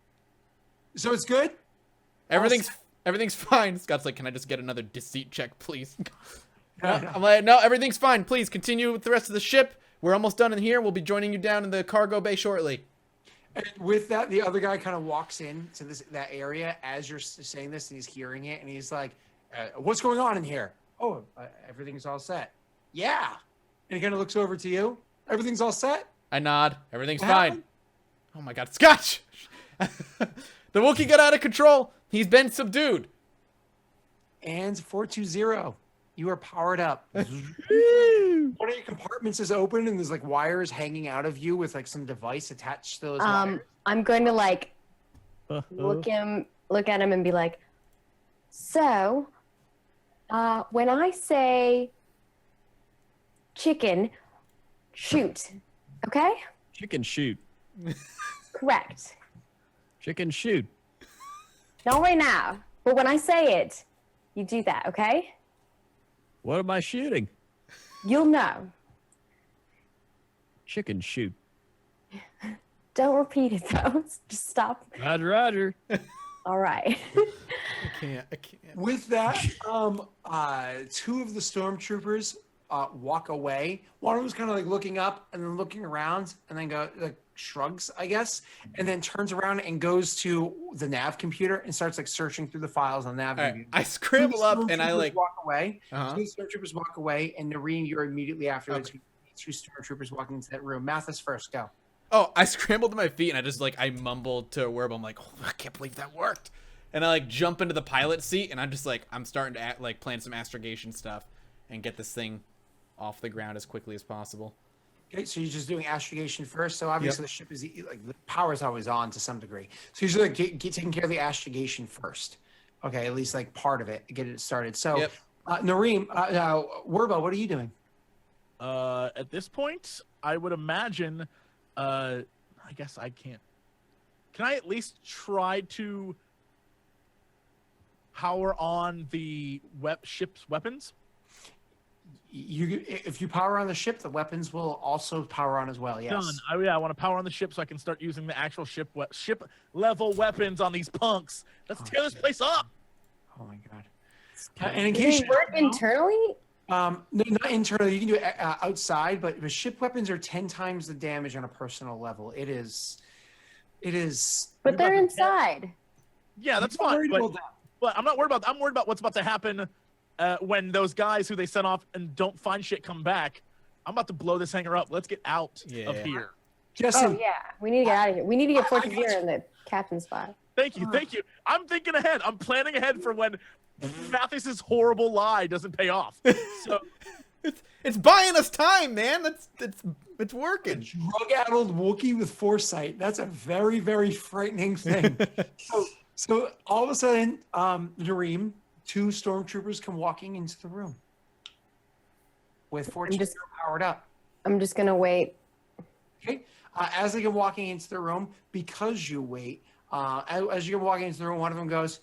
so it's good? Everything's fine. Scott's like, can I just get another deceit check, please? I'm like, no, everything's fine. Please continue with the rest of the ship. We're almost done in here. We'll be joining you down in the cargo bay shortly. And with that, the other guy kind of walks in to that area as you're saying this, and he's hearing it, and he's like, what's going on in here? Oh, everything's all set. Yeah. And he kind of looks over to you. Everything's all set? I nod. Everything's What fine. happened? Oh my God, Scotch! The Wookiee got out of control. He's been subdued. And 420, you are powered up. One of your compartments is open, and there's like wires hanging out of you with like some device attached to those wires. I'm going to like look at him and be like, so when I say chicken, shoot, okay? Chicken shoot. Correct. Chicken shoot. Not right now, but when I say it, you do that, okay? What am I shooting? You'll know. Chicken shoot. Don't repeat it though. Just stop. Roger, Roger. All right. I can't. With that, 2 of the stormtroopers walk away. One of them's kind of like looking up and then looking around, and then shrugs, I guess, and then turns around and goes to the nav computer and starts like searching through the files on the nav All right, computer. I scramble up and I Stormtroopers like. walk away. Uh-huh. 2 stormtroopers walk away, and Nareem, you're immediately after the Okay. 2 stormtroopers walking into that room. Mathis first, go. Oh, I scrambled to my feet and I just like I mumbled to Werb. I'm like, oh, I can't believe that worked. And I like jump into the pilot seat and I'm just like I'm starting to plan some astrogation stuff and get this thing off the ground as quickly as possible. Okay, so you're just doing astrogation first. So obviously the ship is like the power's always on to some degree. So you're just like taking care of the astrogation first. Okay, at least like part of it, get it started. So Yep. Nareem, now Werbo, what are you doing? At this point, I would imagine. I guess I can't. Can I at least try to power on the ship's weapons? If you power on the ship, the weapons will also power on as well. Yes. Done. I want to power on the ship so I can start using the actual ship level weapons on these punks. Let's tear this place up. Oh my god. And in Does case it work internally? no, not internally. You can do it outside, but the ship weapons are 10 times the damage on a personal level. It is. But they're inside. Yeah, that's You're fine. worried But about that. But I'm not worried about. I'm worried about what's about to happen when those guys who they sent off and don't find shit come back. I'm about to blow this hangar up. Let's get out of here. Jesse, Oh yeah, we need to get out of here. We need to get 4-0 in the captain spot. Thank you. I'm thinking ahead. I'm planning ahead for when Mathis's horrible lie doesn't pay off. So It's buying us time, man. It's working. drug-addled Wookiee with foresight. That's a very, very frightening thing. So all of a sudden, Nareem, 2 stormtroopers come walking into the room with 4-2 powered up. I'm just gonna wait. Okay. As they get walking into the room, because you wait, as you get walking into the room, one of them goes,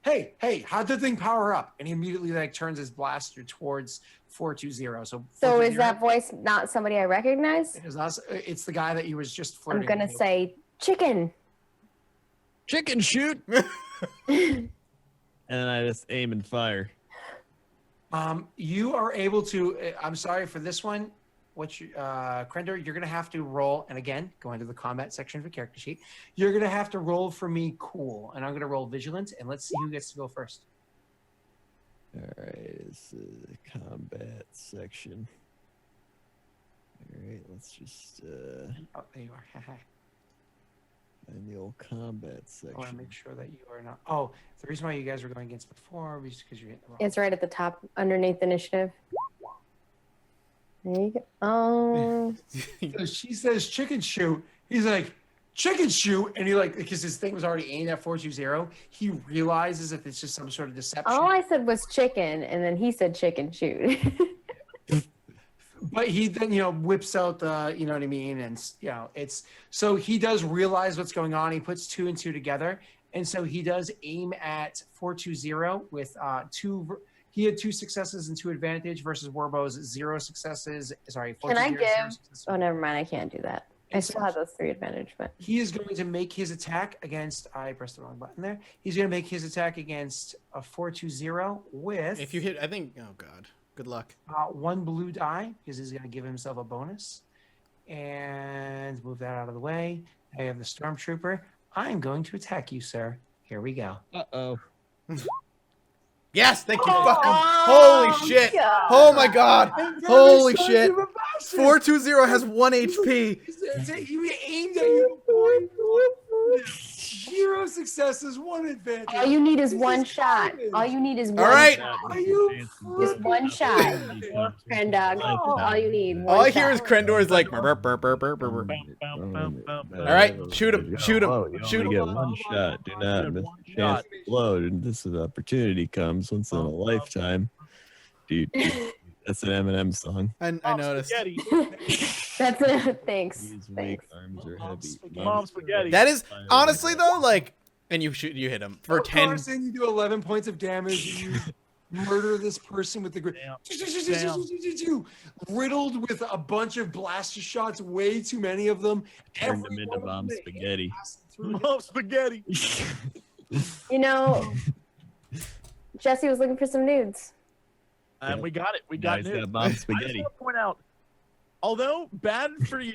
"Hey, how'd the thing power up?" And he immediately turns his blaster towards 420. So is that voice not somebody I recognize? It's the guy that you was just flirting. I'm gonna with. say chicken. Chicken shoot. And then I just aim and fire. You are able to. I'm sorry for this one. Krendor, you're gonna have to roll, and again, go into the combat section of the character sheet. You're gonna have to roll for me, cool, and I'm gonna roll vigilant, and let's see who gets to go first. All right, this is the combat section. All right, let's just Oh, there you are. find the old combat I want to section. make sure that you are not. Oh, the reason why you guys were going against before was because you're hitting the wrong. It's right at the top, underneath initiative. There you go. Oh, So she says chicken shoot. He's like, chicken shoot. And he because his thing was already aimed at 420. He realizes that it's just some sort of deception. all I said was chicken, and then he said chicken shoot. But he then, whips out the, you know what I mean? And, it's, so he does realize what's going on. He puts 2 and 2 together. And so he does aim at 420 with he had 2 successes and 2 advantage versus Warbo's 0 successes. Sorry, Can I 420, 0 give? successes. Oh, never mind. I can't do that. I still have those 3 advantage, but He is going to make his attack against, I pressed the wrong button there. He's going to make his attack against a 420 with If you hit, I think. Oh God. Good luck. 1 blue die, because he's going to give himself a bonus. And move that out of the way. I have the Stormtrooper. I'm going to attack you, sir. Here we go. Uh-oh. Yes, thank you. Fucking holy shit. God. Oh my God. Holy shit. 420 has 1 HP. He aimed at you. 0 sucesses, 1 advantage. all you need is This 1 is shot. garbage. All you need is 1 right. shot. Are you Just 1 shot. Grand dog. All you need. All 1 I hear is shot. Krendor's like. "Burp, burp, burp, burp, burp, burp." All right, shoot him, shoot him, You shoot only him. get 1 shot. Do not miss One the chance shot. to explode. And this is opportunity comes once in a lifetime. Dude, that's an Eminem song. I noticed. Spaghetti. That's it. Thanks. These weak Thanks. arms are heavy. Mom spaghetti. That is honestly though, like, and you hit him for Of 10. course, then you do 11 points of damage. And you murder this person with the riddled with a bunch of blaster shots, way too many of them. Turned Every him into one of bomb them spaghetti. passed through his- Mom spaghetti. You know, Jesse was looking for some nudes. And we got it. We Now got he's it. got bomb I just spaghetti. want to point out, although bad for you,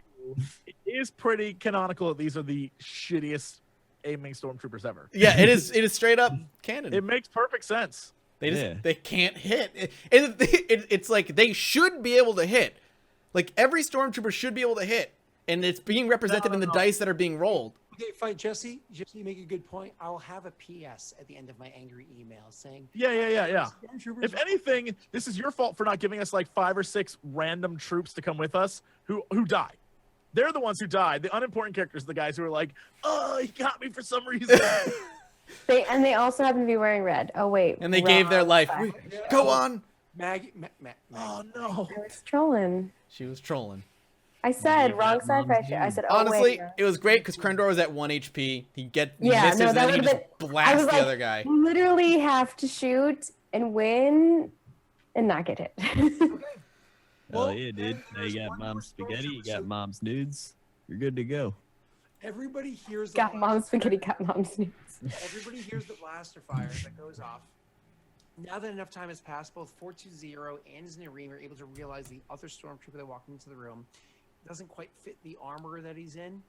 it is pretty canonical that these are the shittiest aiming stormtroopers ever. Yeah, it is. It is straight up canon. It makes perfect sense. They just Yeah. they can't hit. It's like they should be able to hit. Like every stormtrooper should be able to hit, and it's being represented in the dice that are being rolled. Okay, fine, Jesse. Jesse, you make a good point. I'll have a PS at the end of my angry email saying, Yeah. Stormtroopers If anything, this is your fault for not giving us like 5 or 6 random troops to come with us who die. They're the ones who died. The unimportant characters are the guys who are like, oh, he got me for some reason. They also happen to be wearing red. Oh wait. And they gave their wrong life. side. Go on. Maggie. Oh no. I was trolling. She was trolling. I said Leave wrong that side. mom's I said, oh Honestly, wait. it was great because Krendor was at 1 HP. He Yeah, misses, no, and that then he would've just been- blasts was the like- other guy. Literally have to shoot and win and not get hit. Hell yeah, dude. Now you got mom's spaghetti, you got mom's nudes. You're good to go. Everybody hears the got mom's blaster- spaghetti, got mom's nudes. Everybody hears the blaster fire that goes off. Now that enough time has passed, both 420 and Nareem are able to realize the other stormtrooper that walked into the room doesn't quite fit the armor that he's in.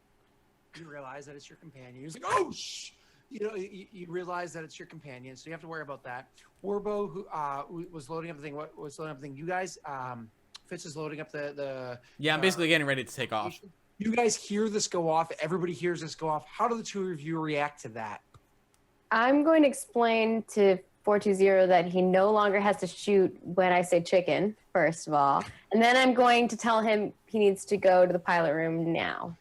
You realize that it's your companion. He's like, oh, shh! you realize that it's your companion, so you have to worry about that. Warbo, who was loading up the thing, what was loading up the thing? You guys, Fitz is loading up the. Yeah, I'm basically getting ready to take off. You guys hear this go off. Everybody hears this go off. How do the two of you react to that? I'm going to explain to 420 that he no longer has to shoot when I say chicken, first of all. And then I'm going to tell him he needs to go to the pilot room now.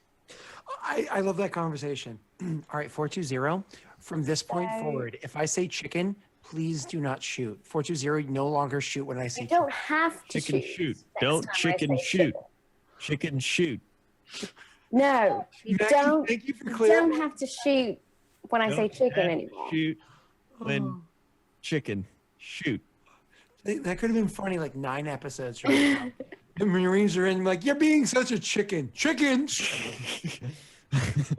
I love that conversation. All right, 420. From this point forward, if I say chicken, please do not shoot. 420, no longer shoot when I say You don't have to Chicken shoot. shoot. Don't chicken shoot. Chicken shoot. No, you don't. Thank you for You clearing. don't have to shoot when I say Don't chicken have to anymore. Shoot when chicken shoot. That could have been funny like 9 episodes from now. The Marines are in like, you're being such a chicken. Chicken.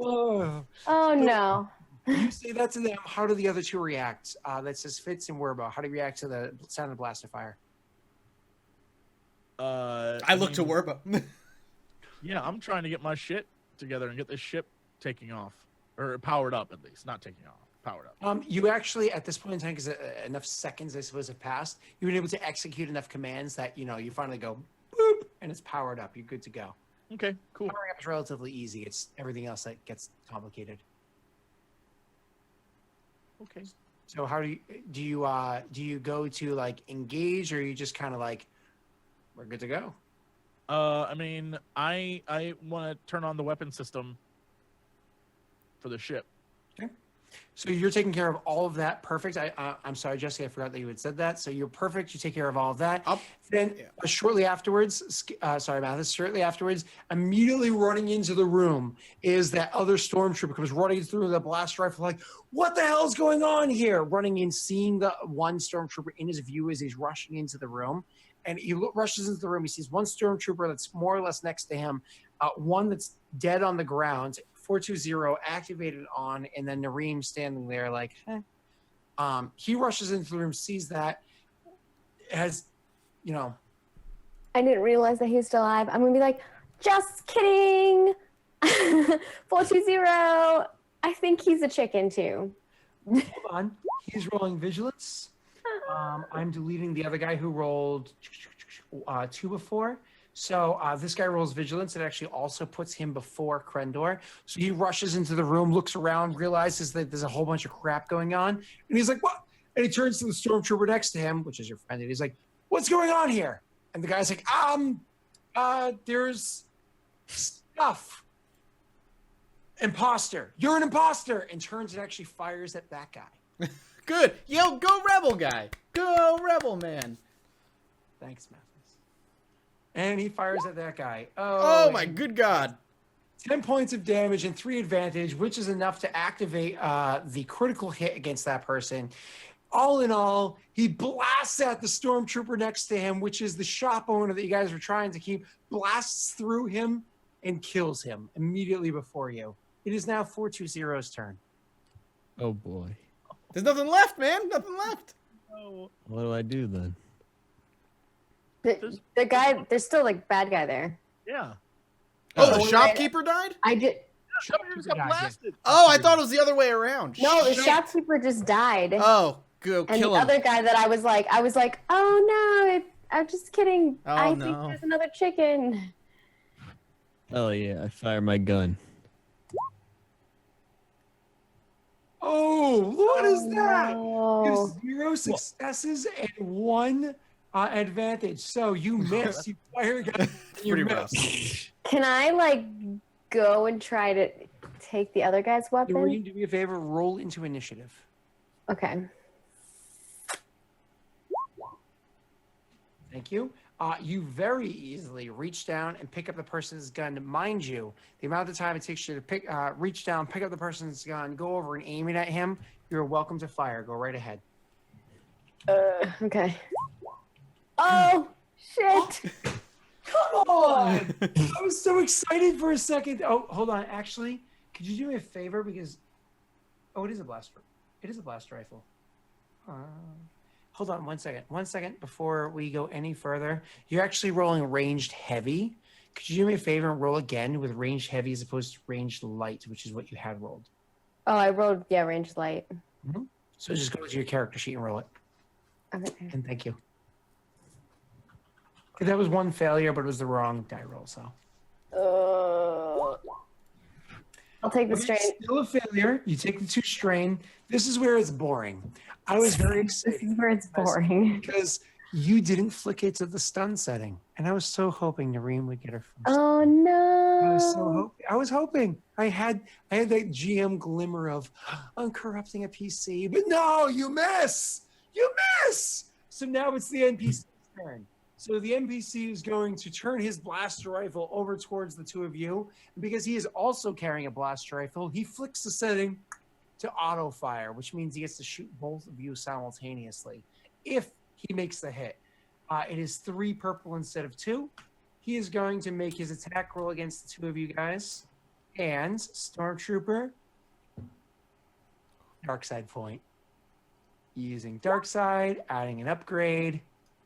Oh. Oh no. You say that to them. How do the other two react? That says Fitz and Werbo. How do you react to the sound of blaster fire? I look to Werbo. Yeah, I'm trying to get my shit together and get this ship taking off, or powered up at least, not taking off, powered up. You actually, at this point in time, because enough seconds, I suppose, have passed, you've been able to execute enough commands that, you finally go, boop, and it's powered up. You're good to go. Okay, cool. Powering up is relatively easy. It's everything else that gets complicated. Okay. So how do you go to like engage, or are you just kind of like, we're good to go? I mean, I want to turn on the weapon system for the ship. So you're taking care of all of that. Perfect. I'm sorry, Jesse, I forgot that you had said that. So you're perfect. You take care of all of that. Then shortly afterwards, sorry, Mathis, shortly afterwards, immediately running into the room is that other stormtrooper comes running through the blast rifle like, what the hell's going on here? Running in, seeing the one stormtrooper in his view as he's rushing into the room. And he rushes into the room. He sees one stormtrooper that's more or less next to him, one that's dead on the ground, 420 activated on, and then Nareem standing there like, he rushes into the room, sees that, has, I didn't realize that he's still alive. I'm gonna be like, just kidding. 420. I think he's a chicken too. hold on. He's rolling vigilance. I'm deleting the other guy who rolled 2 before. So this guy rolls vigilance. It actually also puts him before Krendor. So he rushes into the room, looks around, realizes that there's a whole bunch of crap going on. And he's like, what? And he turns to the stormtrooper next to him, which is your friend. And he's like, what's going on here? And the guy's like, there's stuff. Imposter. You're an imposter. And turns and actually fires at that guy. Good. Yo, go Rebel guy. Go Rebel man. Thanks, Mathis. And he fires at that guy. Oh my good God. 10 points of damage and 3 advantage, which is enough to activate the critical hit against that person. All in all, he blasts at the stormtrooper next to him, which is the shop owner that you guys were trying to keep, blasts through him and kills him immediately before you. It is now 420's turn. Oh boy. There's nothing left, man. Nothing left. Oh, What do I do then? The guy, there's still like bad guy there. yeah. Oh, the Oh, shopkeeper died? I did. Shopkeeper got blasted. Oh, I thought it was the other way around. No, the shopkeeper just died. Oh, go and kill the him. other guy that I was like, oh no, I'm just kidding. Oh, I think no. there's another chicken. Oh yeah, I fire my gun. Oh, what is that? Oh, You have 0 successes and 1 advantage. So you miss. You fire again. You Pretty miss. rough. can I like go and try to take the other guy's weapon? Doreen, do me a favor. Roll into initiative. Okay. Thank you. You very easily reach down and pick up the person's gun. Mind you, the amount of time it takes you to reach down, pick up the person's gun, go over and aim it at him, you're welcome to fire. Go right ahead. Okay. Oh shit! Come on! I was so excited for a second. Oh, hold on. Actually, could you do me a favor? Because, it is a blast. It is a blast rifle. Hold on 1 second. 1 second before we go any further. You're actually rolling ranged heavy. Could you do me a favor and roll again with ranged heavy as opposed to ranged light, which is what you had rolled? Oh, I rolled, yeah, range light. So just go to your character sheet and roll it. Okay. And thank you. That was one failure, but it was the wrong die roll. So I'll take the Okay, strain. still a failure. You take the 2 strain. This is where it's boring. I was very This excited is where it's boring. because you didn't flick it to the stun setting, and I was so hoping Nareem would get her first. Oh no. I was hoping. I had that GM glimmer of I'm corrupting a PC, but no, you miss. You miss. So now it's the NPC's turn. So the NPC is going to turn his blaster rifle over towards the 2 of you, and because he is also carrying a blaster rifle, he flicks the setting to auto fire, which means he gets to shoot both of you simultaneously. If he makes the hit, it is 3 purple instead of 2. He is going to make his attack roll against the 2 of you guys. And Stormtrooper, Dark Side point. Using Dark Side, adding an upgrade,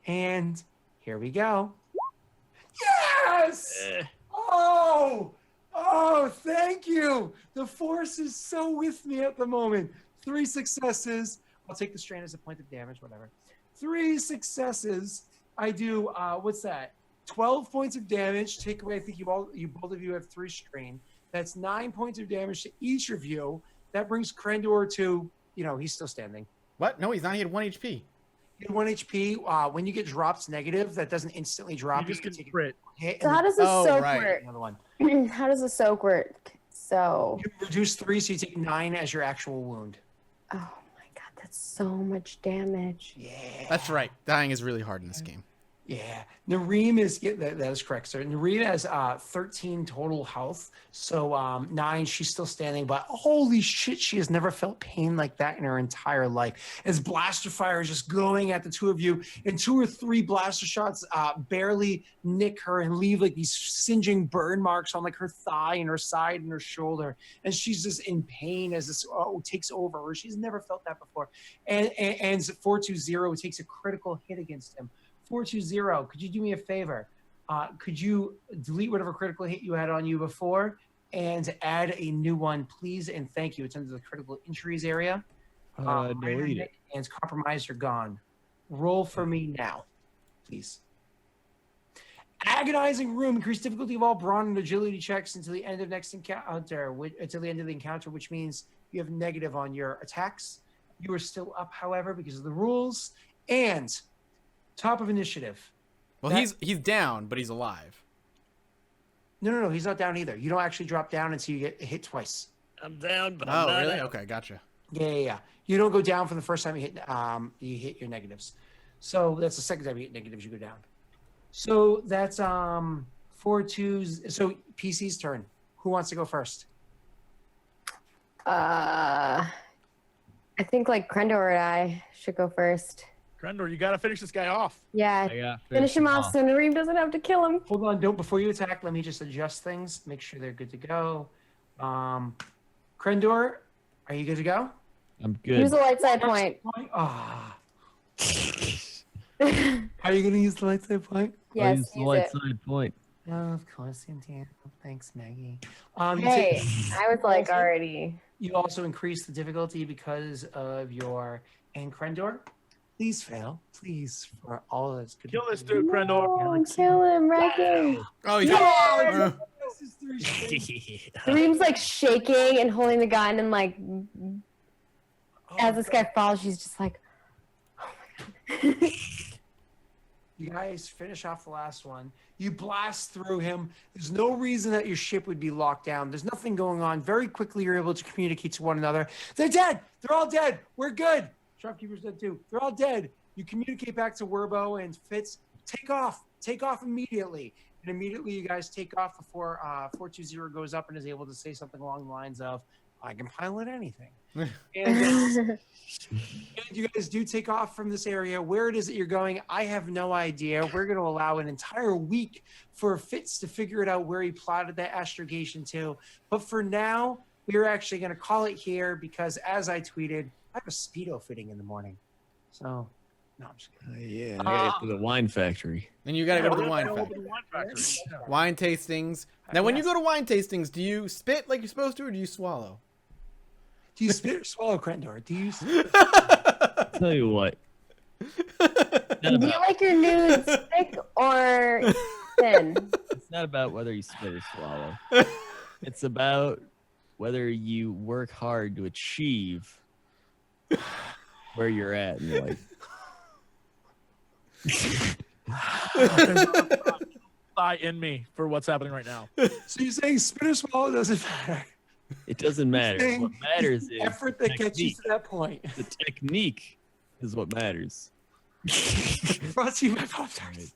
and here we go. Yes! Oh, thank you. The Force is so with me at the moment. 3 successes. I'll take the strain as a point of damage, whatever. 3 successes. I do, what's that? 12 points of damage. Take away, I think both of you have 3 strain. That's 9 points of damage to each of you. That brings Krendor to, he's still standing. What? No, he's not. He had 1 HP. You had 1 HP. When you get dropped negative, that doesn't instantly drop. You just can get take a crit. hit. So And how does the soak right. work? another one. How does the soak work? So, You reduce 3, so you take 9 as your actual wound. oh my god, that's so much damage. Yeah. That's right. Dying is really hard in this game. Yeah, Nareem is that is correct, sir. Nareem has 13 total health, so 9. She's still standing, but holy shit, she has never felt pain like that in her entire life. As blaster fire is just going at the 2 of you, and 2 or 3 blaster shots barely nick her and leave like these singeing burn marks on like her thigh and her side and her shoulder, and she's just in pain as this takes over her. She's never felt that before, and 420 takes a critical hit against him. 420, could you do me a favor? Could you delete whatever critical hit you had on you before and add a new one, please? And thank you. It's under the critical injuries area. Delete it. And compromise, you're gone. Roll for me now, please. Agonizing Room. Increase difficulty of all brawn and agility checks until the end of next encounter, until the end of the encounter, which means you have negative on your attacks. You are still up, however, because of the rules. And top of initiative. Well, he's down, but he's alive. No, he's not down either. You don't actually drop down until you get hit twice. I'm down, but Oh, I'm not really? out. Okay, gotcha. Yeah. You don't go down for the first time you hit your negatives. So that's the second time you hit negatives, you go down. So that's 4-2. So PC's turn. Who wants to go first? I think like Krendor or I should go first. Krendor, you got to finish this guy off. Yeah, finish him off so Nareem doesn't have to kill him. Hold on, don't before you attack. Let me just adjust things. Make sure they're good to go. Krendor, are you good to go? I'm good. Use a light side point. Ah. Are you going to use the light side point? I'll Yes, use the use light it. side point. Oh, of course, Santana. Thanks, Maggie. Hey, I was like already. You also increase the difficulty because of your and Krendor. Please fail, please, for all that's good. Kill this dude, Krendor. Oh, kill him, wreck him. Oh, he's No! This is 3 straight. Nareem's like shaking and holding the gun, and like as this guy falls, she's just like, oh my god. You guys finish off the last one. You blast through him. There's no reason that your ship would be locked down. There's nothing going on. Very quickly, you're able to communicate to one another. They're dead. They're all dead. We're good. Shopkeeper's dead too. They're all dead. You communicate back to Werbo and Fitz. Take off. Take off immediately. And immediately you guys take off before 420 goes up and is able to say something along the lines of, I can pilot anything. And you guys do take off from this area. Where it is that you're going, I have no idea. We're going to allow an entire week for Fitz to figure it out where he plotted that astrogation to. But for now, we're actually going to call it here because as I tweeted, I have a Speedo fitting in the morning. So, no, I'm just kidding. Yeah, I gotta get to the wine factory. Then you gotta go to the wine Open factory. the wine factory. Wine tastings. Now, when you Yes. go to wine tastings, do you spit like you're supposed to, or do you swallow? Do you spit or swallow, Krendor? Do you? Tell you what. Do you like your nudes thick or thin? It's not about whether you spit or swallow. It's about whether you work hard to achieve where you're at in life. Sigh in me for what's happening right now. So you're saying spit or swallow doesn't matter? It doesn't matter. Saying What matters the is effort that gets you to that point. the technique is what matters. Brought to you by Pop-Tarts.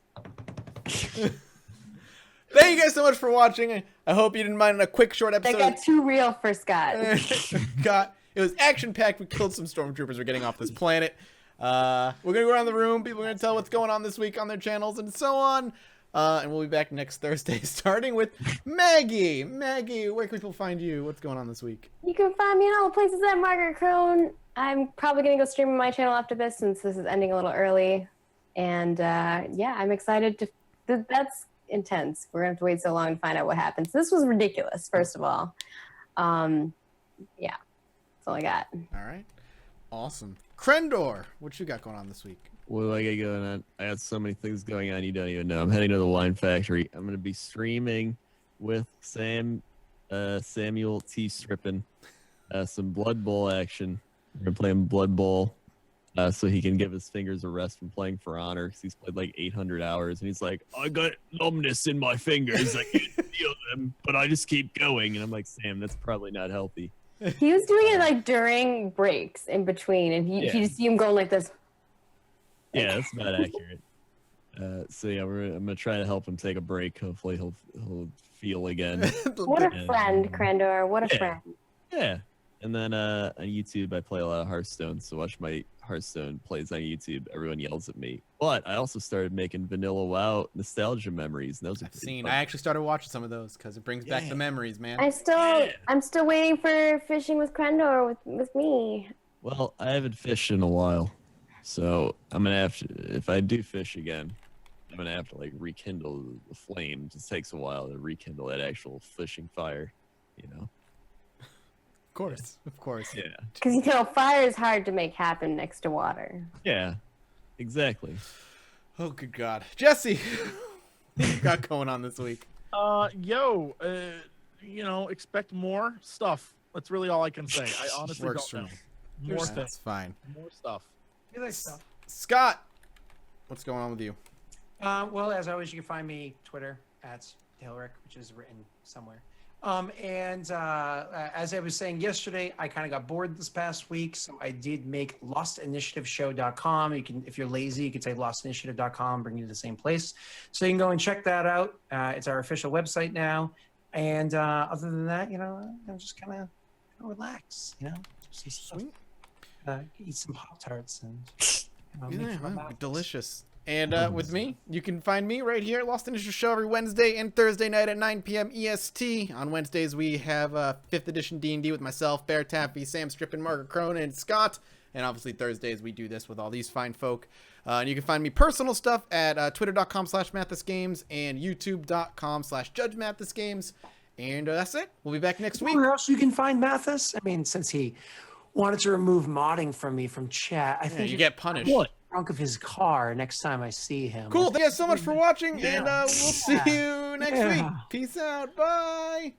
Thank you guys so much for watching. I hope you didn't mind a quick, short That episode. got too real for Scott. It was action-packed. We killed some stormtroopers. We're getting off this planet. We're gonna go around the room. People are gonna tell what's going on this week on their channels and so on. And we'll be back next Thursday, starting with Maggie. Maggie, where can people find you? What's going on this week? You can find me in all the places at Margaret Crone. I'm probably going to go stream on my channel after this since this is ending a little early. And yeah, I'm excited to... That's intense. We're going to have to wait so long to find out what happens. This was ridiculous, first of all. Yeah, that's all I got. All right. Awesome. Krendor, what you got going on this week? What do I got going on? I got so many things going on you don't even know. I'm heading to the wine factory. I'm gonna be streaming with Samuel T. Strippin, some Blood Bowl action. We're gonna play him Blood Bowl, so he can give his fingers a rest from playing For Honor, because he's played like 800 hours, and he's like, I got numbness in my fingers, I can't feel them, but I just keep going. And I'm like, Sam, that's probably not healthy. He was doing it like during breaks in between, and you just see him going like this. Yeah, that's not accurate. So yeah, I'm gonna try to help him take a break. Hopefully, he'll feel again. What a friend, Krendor. What a friend. Yeah, and then on YouTube, I play a lot of Hearthstone. So watch my Hearthstone plays on YouTube. Everyone yells at me, but I also started making Vanilla WoW nostalgia memories. And those are pretty fun. I actually started watching some of those because it brings back the memories, man. I'm still waiting for fishing with Krendor with me. Well, I haven't fished in a while. So I'm gonna have to, if I do fish again, I'm gonna have to like rekindle the flame. It just takes a while to rekindle that actual fishing fire, you know. Of course. Yeah. Because fire is hard to make happen next to water. Yeah. Exactly. Oh, good God, Jesse, what you got going on this week? Expect more stuff. That's really all I can say. I honestly Works don't know. for me. More That's things. fine. More stuff. You like stuff. Scott, what's going on with you? Well, as always, you can find me Twitter @Tailrick, which is written somewhere. As I was saying yesterday, I kind of got bored this past week, so I did make LostInitiativeShow.com. You can, if you're lazy, you can say LostInitiative.com, bring you to the same place. So you can go and check that out. It's our official website now. And other than that, I'm just kind of relax. Just Sweet. eat some Pop-Tarts and Delicious. And with me, you can find me right here at Lost Initiative Show every Wednesday and Thursday night at 9 p.m. EST. On Wednesdays, we have 5th edition D&D with myself, Bear Taffy, Sam Strippin, Margaret Crone, and Scott. And obviously Thursdays, we do this with all these fine folk. And you can find me personal stuff at twitter.com/MathisGames and youtube.com/JudgeMathisGames. And that's it. We'll be back next week. Where else you can find Mathis? I mean, since he wanted to remove modding from me from chat, I think You get punished. What? trunk of his car next time I see him. Cool. Thank you guys so much for watching, and we'll see you next week. Yeah. Peace out. Bye.